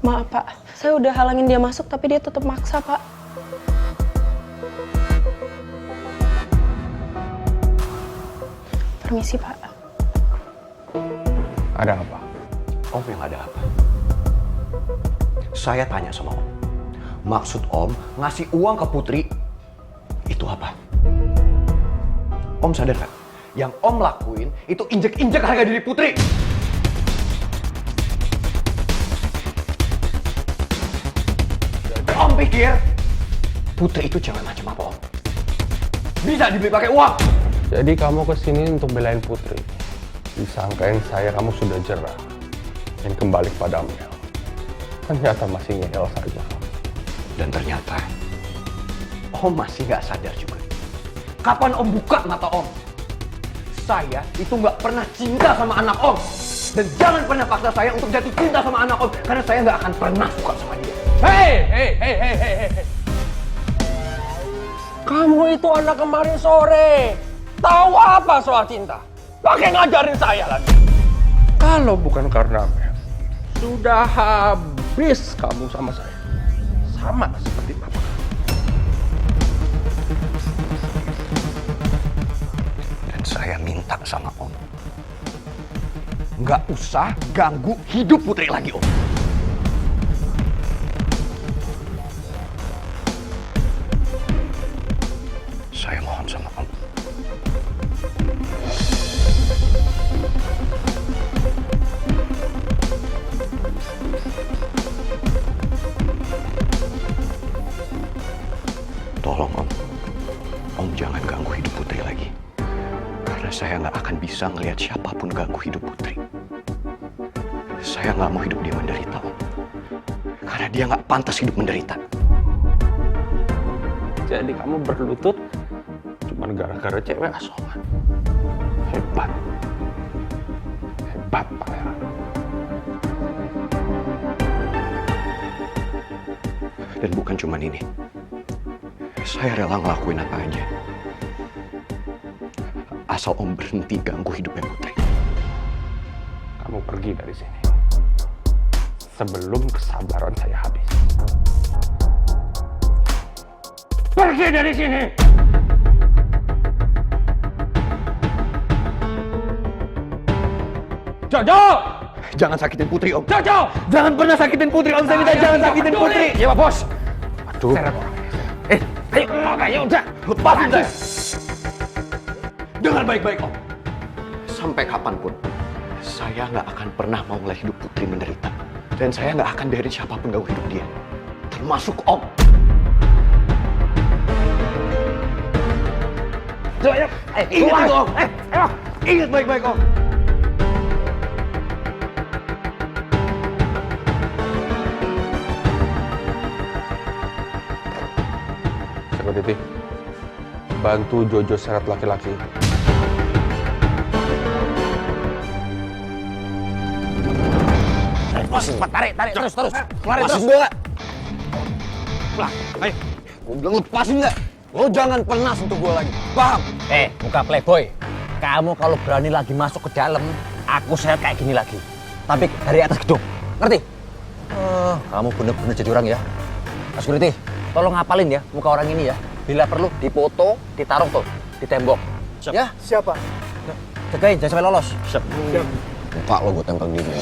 Maaf, Pak. Saya udah halangin dia masuk, tapi dia tetap maksa, Pak. Permisi, Pak.
Ada apa?
Om yang ada apa? Saya tanya sama Om. Maksud Om ngasih uang ke Putri itu apa? Om sadar gak? Yang Om lakuin itu injek-injek harga diri Putri. Om pikir Putri itu cewek macam apa, Om? Bisa dibeli pakai uang.
Jadi kamu kesini untuk belain Putri. Disangkain saya kamu sudah jerah. Dan kembali kepada Mel. Ternyata masih ngeyel saja.
Dan ternyata Om masih gak sadar juga. Kapan Om buka mata Om? Saya itu gak pernah cinta sama anak Om. Dan jangan pernah paksa saya untuk jatuh cinta sama anak Om. Karena saya gak akan pernah suka sama dia.
Hei. Kamu itu anak kemarin sore. Tahu apa soal cinta? Pakai ngajarin saya lagi. Kalau bukan karena Mel, sudah habis kamu sama saya. Sama seperti papa.
Dan saya minta sama Om, nggak usah ganggu hidup Putri lagi, Om. Saya mohon sama Om. Tolong Om. Om jangan
bisa ngelihat siapapun ganggu hidup Putri. Saya nggak mau hidup dia menderita, Om. Karena dia nggak pantas hidup menderita.
Jadi kamu berlutut cuma gara-gara cewek asongan. Hebat. Hebat, Pangeran.
Dan bukan cuma ini. Saya rela ngelakuin apa aja. Asal Om berhenti ganggu hidupnya Putri.
Kamu pergi dari sini sebelum kesabaran saya habis. Pergi dari sini! Jojo!
Jangan sakitin Putri, Om.
Jojo!
Jangan pernah sakitin Putri, Om. Saya minta jangan sakitin Putri.
Ya, Pak Bos.
Aduh.
Ayo, udah.
Lepasin saya. Dengar baik-baik, Om. Sampai kapanpun, saya nggak akan pernah mau ngeliat hidup Putri menderita. Dan saya nggak akan biarin siapapun ganggu hidup dia. Termasuk Om.
Ayo,
Ingat itu, Om.
ayo.
Ingat baik-baik, Om.
Security, bantu Jojo seret laki-laki.
Cepat, tarik, terus.
Keluarin terus. Lepasin gue nggak? Pulang, ayo. Gue bilang lepasin nggak? Lo jangan pernah sentuh gue lagi, paham?
Buka playboy. Kamu kalau berani lagi masuk ke dalam, aku seret kayak gini lagi. Tapi dari atas gedung, ngerti? Kamu bener-bener jadi orang ya. Mas Security, tolong ngapalin ya muka orang ini ya. Bila perlu dipoto, ditaruh tuh di tembok. Siap. Ya?
Siapa?
Jagain, jangan sampai lolos.
Siap.
Muka lo gue tempel gini.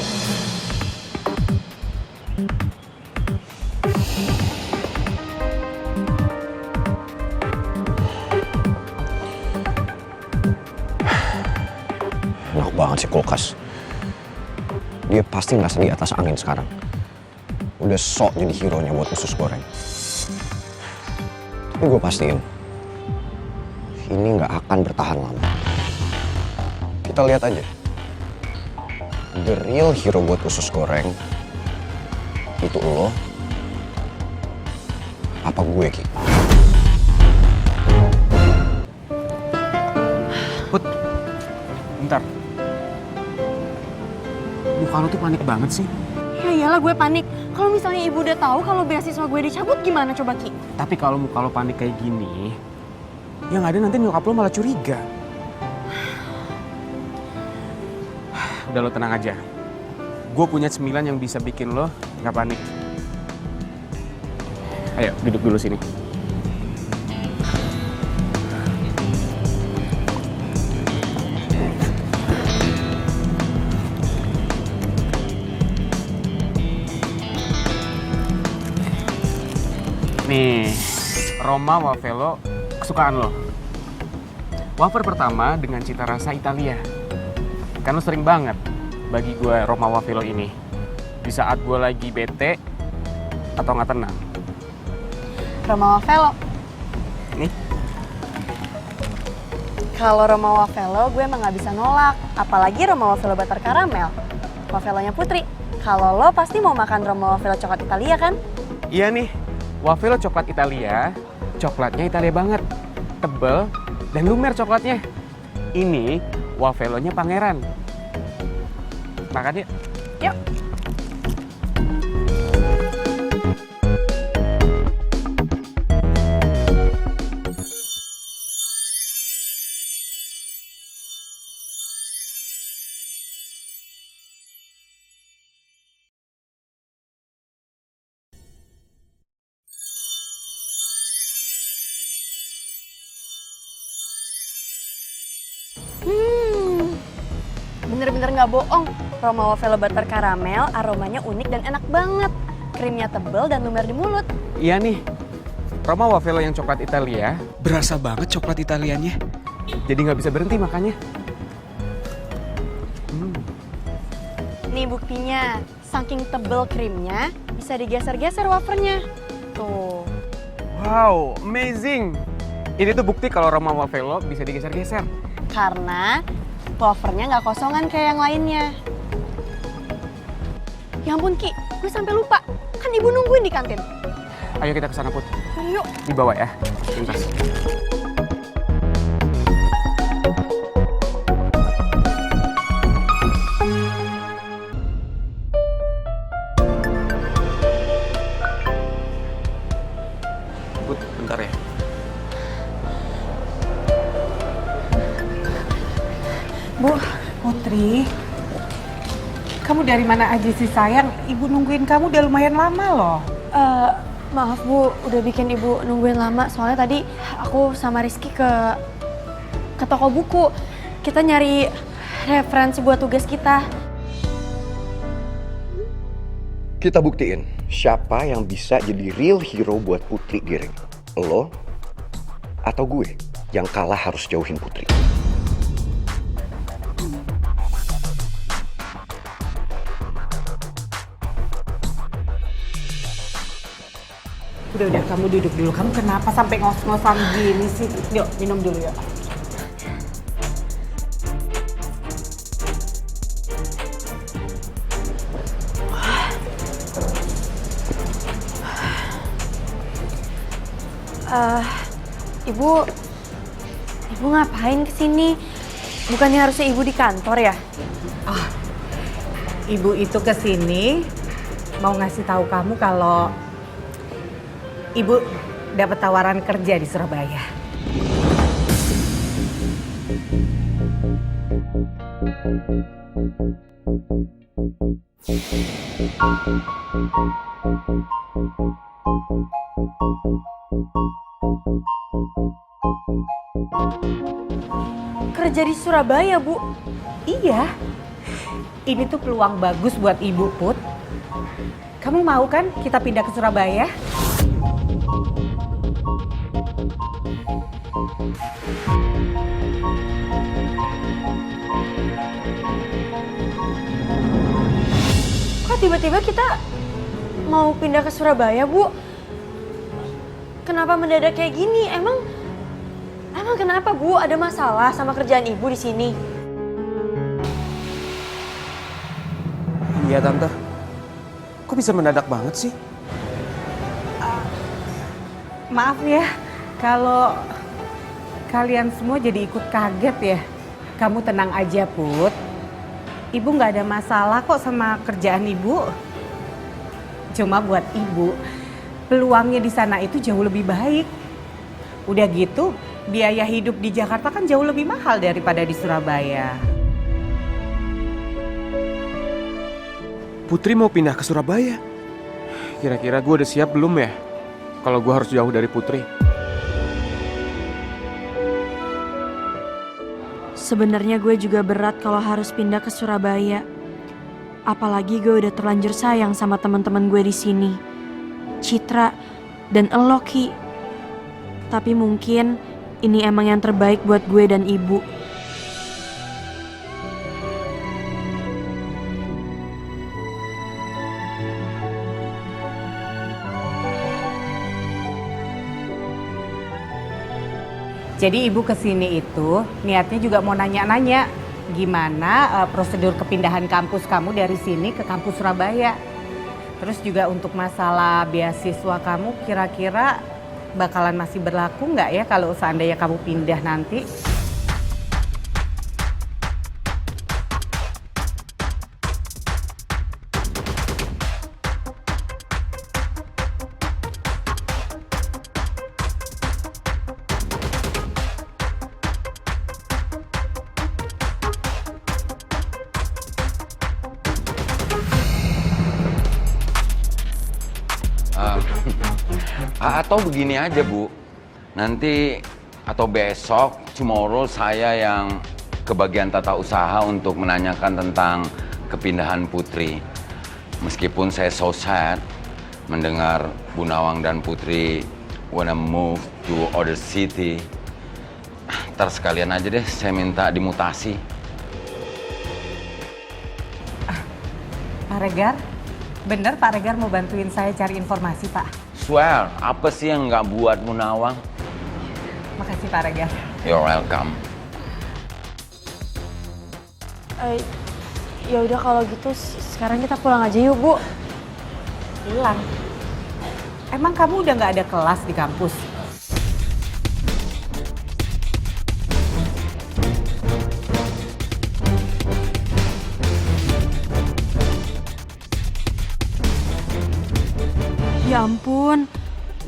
Enak banget sih kulkas. Dia pasti ngerasa di atas angin sekarang. Udah sok jadi hero-nya buat usus goreng. Tapi gue pastiin, ini nggak akan bertahan lama. Kita lihat aja. The real hero buat usus goreng, itu lo, apa gue, Ki?
Put, bentar. Muka lu tuh panik banget sih.
Ya iyalah gue panik. Kalau misalnya ibu udah tahu kalau beasiswa gue dicabut gimana coba Ki?
Tapi kalau muka lo panik kayak gini, yang ada nanti nyokap lo malah curiga. Udah lo tenang aja. Gue punya cemilan yang bisa bikin lo nggak panik. Ayo duduk dulu sini. Nih, Roma Wafelo kesukaan lo. Wafer pertama dengan cita rasa Italia. Kan lo sering banget bagi gue Roma Wafelo ini. Di saat gue lagi bete atau nggak tenang.
Roma Wafelo.
Nih.
Kalau Roma Wafelo gue emang nggak bisa nolak. Apalagi Roma Wafelo butter karamel. Wafelonya Putri. Kalau lo pasti mau makan Roma Wafelo coklat Italia kan?
Iya nih, Wafelo coklat Italia, coklatnya Italia banget. Tebel dan lumer coklatnya. Ini Wafelonya Pangeran. Makan yuk.
Yuk. Bener-bener nggak bohong. Roma Wafelo butter karamel aromanya unik dan enak banget. Krimnya tebel dan lumer di mulut.
Iya nih, Roma Wafelo yang coklat Italia, berasa banget coklat Italianya. Jadi nggak bisa berhenti makannya.
Nih buktinya, saking tebel krimnya bisa digeser-geser wafernya. Tuh.
Wow, amazing. Ini tuh bukti kalau Roma Wafelo bisa digeser-geser.
Karena Lovernya nggak kosongan kayak yang lainnya. Ya ampun Ki, gue sampai lupa. Kan ibu nungguin di kantin.
Ayo kita ke sana, Put.
Yuk.
Dibawa ya. Pintas. Put, bentar ya.
Bu, Putri. Kamu dari mana aja sih sayang? Ibu nungguin kamu udah lumayan lama loh.
Maaf Bu, udah bikin Ibu nungguin lama. Soalnya tadi aku sama Rizky ke toko buku. Kita nyari referensi buat tugas kita.
Kita buktiin siapa yang bisa jadi real hero buat Putri di ring. Lo atau gue yang kalah harus jauhin Putri.
Udah, kamu duduk dulu. Kamu kenapa sampai ngos-ngosan gini sih? Yuk, minum dulu ya.
Ibu ngapain kesini? Bukannya harusnya Ibu di kantor ya?
Ibu itu kesini mau ngasih tahu kamu kalau Ibu dapat tawaran kerja di Surabaya.
Kerja di Surabaya, Bu?
Iya. Ini tuh peluang bagus buat Ibu, Put. Kamu mau kan kita pindah ke Surabaya?
Kok tiba-tiba kita mau pindah ke Surabaya, Bu? Kenapa mendadak kayak gini? Emang kenapa, Bu? Ada masalah sama kerjaan Ibu di sini?
Iya, Tante. Kok bisa mendadak banget sih?
Maaf ya, kalau kalian semua jadi ikut kaget ya. Kamu tenang aja, Put. Ibu nggak ada masalah kok sama kerjaan Ibu. Cuma buat Ibu, peluangnya di sana itu jauh lebih baik. Udah gitu, biaya hidup di Jakarta kan jauh lebih mahal daripada di Surabaya.
Putri mau pindah ke Surabaya. Kira-kira gue udah siap belum ya? Kalau gue harus jauh dari Putri.
Sebenarnya gue juga berat kalau harus pindah ke Surabaya. Apalagi gue udah terlanjur sayang sama teman-teman gue di sini, Citra dan elo, Ki. Tapi mungkin ini emang yang terbaik buat gue dan Ibu.
Jadi Ibu kesini itu niatnya juga mau nanya-nanya gimana prosedur kepindahan kampus kamu dari sini ke kampus Surabaya. Terus juga untuk masalah beasiswa kamu kira-kira bakalan masih berlaku nggak ya kalau seandainya kamu pindah nanti?
Atau begini aja, Bu. Nanti atau besok, tomorrow saya yang ke bagian tata usaha untuk menanyakan tentang kepindahan Putri. Meskipun saya so sad mendengar Bu Nawang dan Putri wanna move to other city. Ntar sekalian aja deh saya minta dimutasi.
Pak Regar, bener Pak Regar mau bantuin saya cari informasi, Pak?
Swear, apa sih yang nggak buat Bu Nawang?
Makasih Pak Regar.
You're welcome.
Ya udah kalau gitu sekarang kita pulang aja yuk, Bu.
Pulang? Emang kamu udah nggak ada kelas di kampus?
Ya ampun,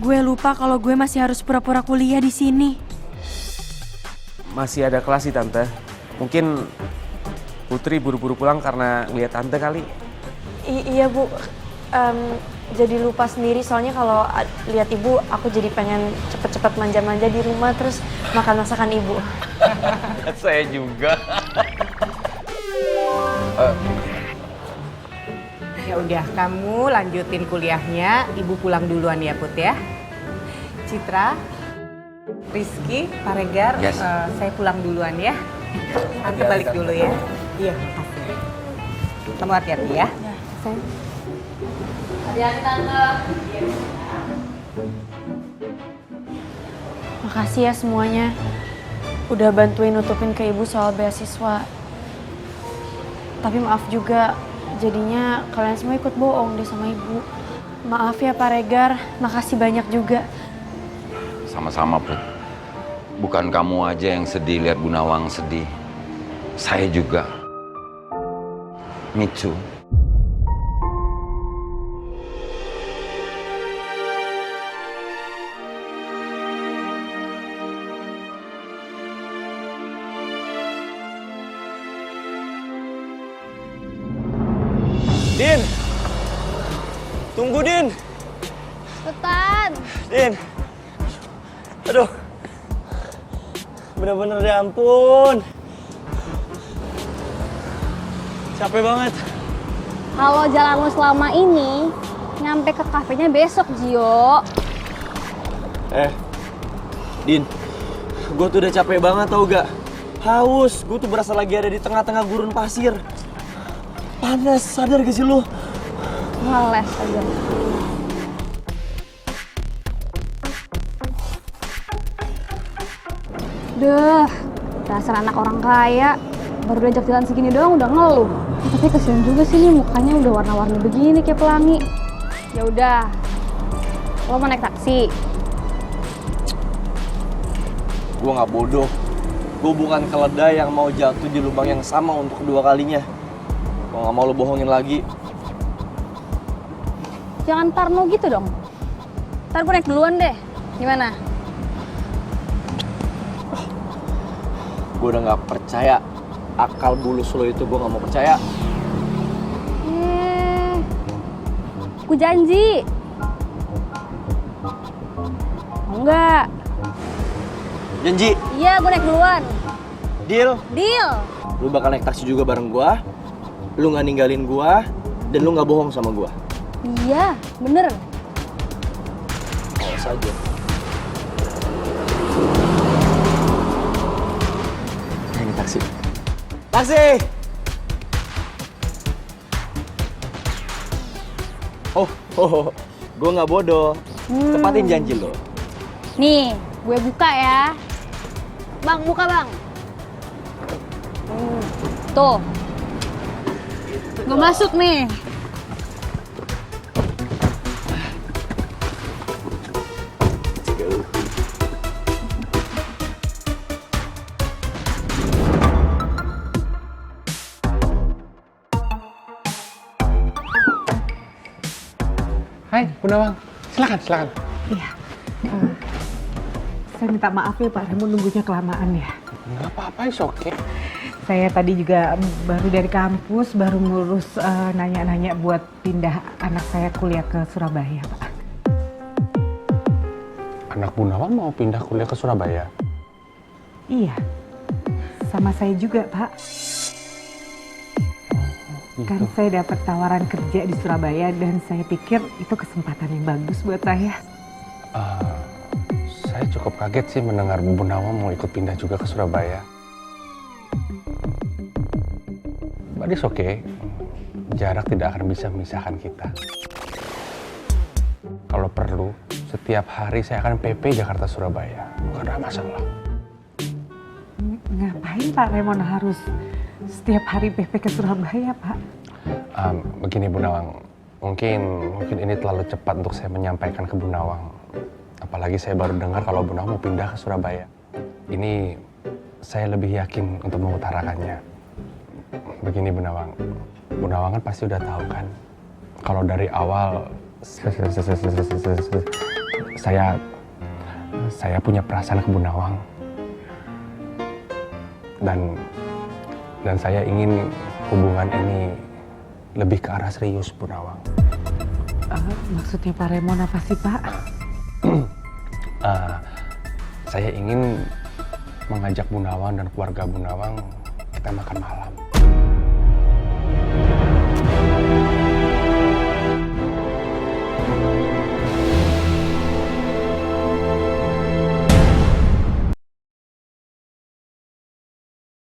gue lupa kalau gue masih harus pura-pura kuliah di sini.
Masih ada kelas sih Tante. Mungkin Putri buru-buru pulang karena lihat Tante kali.
Iya Bu, jadi lupa sendiri soalnya kalau lihat Ibu aku jadi pengen cepet-cepet manja-manja di rumah terus makan masakan Ibu.
Saya juga.
Ya udah, kamu lanjutin kuliahnya, Ibu pulang duluan ya Put ya. Citra, Rizky, Pak Regar,
Yes.
saya pulang duluan ya. Tante balik dulu ya. Iya, makasih. Kamu hati-hati ya.
Hati-hati Tante.
Makasih ya semuanya. Udah bantuin nutupin ke Ibu soal beasiswa. Tapi maaf juga, jadinya kalian semua ikut bohong deh sama Ibu. Maaf ya Pak Regar, makasih banyak juga.
Sama-sama, Put. Bukan kamu aja yang sedih lihat Bu Nawang sedih. Saya juga. Me too.
Din! Tunggu, Din!
Cepetan.
Din! Aduh. Bener-bener ya ampun. Capek banget.
Kalau jalan lo selama ini, nyampe ke kafenya besok, Gio.
Din. Gue tuh udah capek banget tau gak? Haus. Gue tuh berasa lagi ada di tengah-tengah gurun pasir. Panas, sadar gak sih lo?
Ngeles aja. Duh, dasar anak orang kaya. Baru diajak jalan segini doang udah ngeluh. Tapi kesian juga sih nih, mukanya udah warna-warni begini kayak pelangi. Ya udah, lo mau naik taksi?
Gue gak bodoh. Gue bukan keledai yang mau jatuh di lubang yang sama untuk kedua kalinya. Gue gak mau lo bohongin lagi.
Jangan parno gitu dong. Ntar gue naik duluan deh. Gimana?
Gue udah gak percaya. Akal bulus lo itu gue gak mau percaya.
Gue janji. Mau nggak?
Janji?
Iya, gue naik duluan.
Deal?
Deal.
Lu bakal naik taksi juga bareng gue. Lu gak ninggalin gue. Dan lu gak bohong sama gue.
Iya, bener.
Awas aja. Ini taksi. Taksi! Gue gak bodoh. Tepatin janji lo.
Nih, gue buka ya. Bang, buka bang. Tuh. Gue masuk nih.
Hai, Bu Nawang. Silakan.
Iya. Saya minta maaf ya Pak Remo, nunggunya kelamaan ya.
Nggak apa-apa, it's okay.
Saya tadi juga baru dari kampus, baru ngurus nanya-nanya buat pindah anak saya kuliah ke Surabaya, Pak.
Anak Bu Nawang mau pindah kuliah ke Surabaya?
Iya, sama saya juga, Pak. Kan saya dapat tawaran kerja di Surabaya dan saya pikir itu kesempatan yang bagus buat saya.
Saya cukup kaget sih mendengar Bu Nawang mau ikut pindah juga ke Surabaya. But it's okay. Jarak tidak akan bisa memisahkan kita. Kalau perlu, setiap hari saya akan PP Jakarta Surabaya. Bukan masalah.
Ngapain Pak Raymond harus setiap hari BP ke Surabaya, Pak?
Begini Bu Nawang, mungkin ini terlalu cepat untuk saya menyampaikan ke Bu Nawang. Apalagi saya baru dengar kalau Bu Nawang mau pindah ke Surabaya. Ini saya lebih yakin untuk mengutarakannya. Begini Bu Nawang kan pasti udah tahu kan, kalau dari awal saya punya perasaan ke Bu Nawang. Dan saya ingin hubungan ini lebih ke arah serius, Bu Nawang.
Maksudnya Pak Raymond apa sih, Pak?
Saya ingin mengajak Bu Nawang dan keluarga Bu Nawang kita makan malam.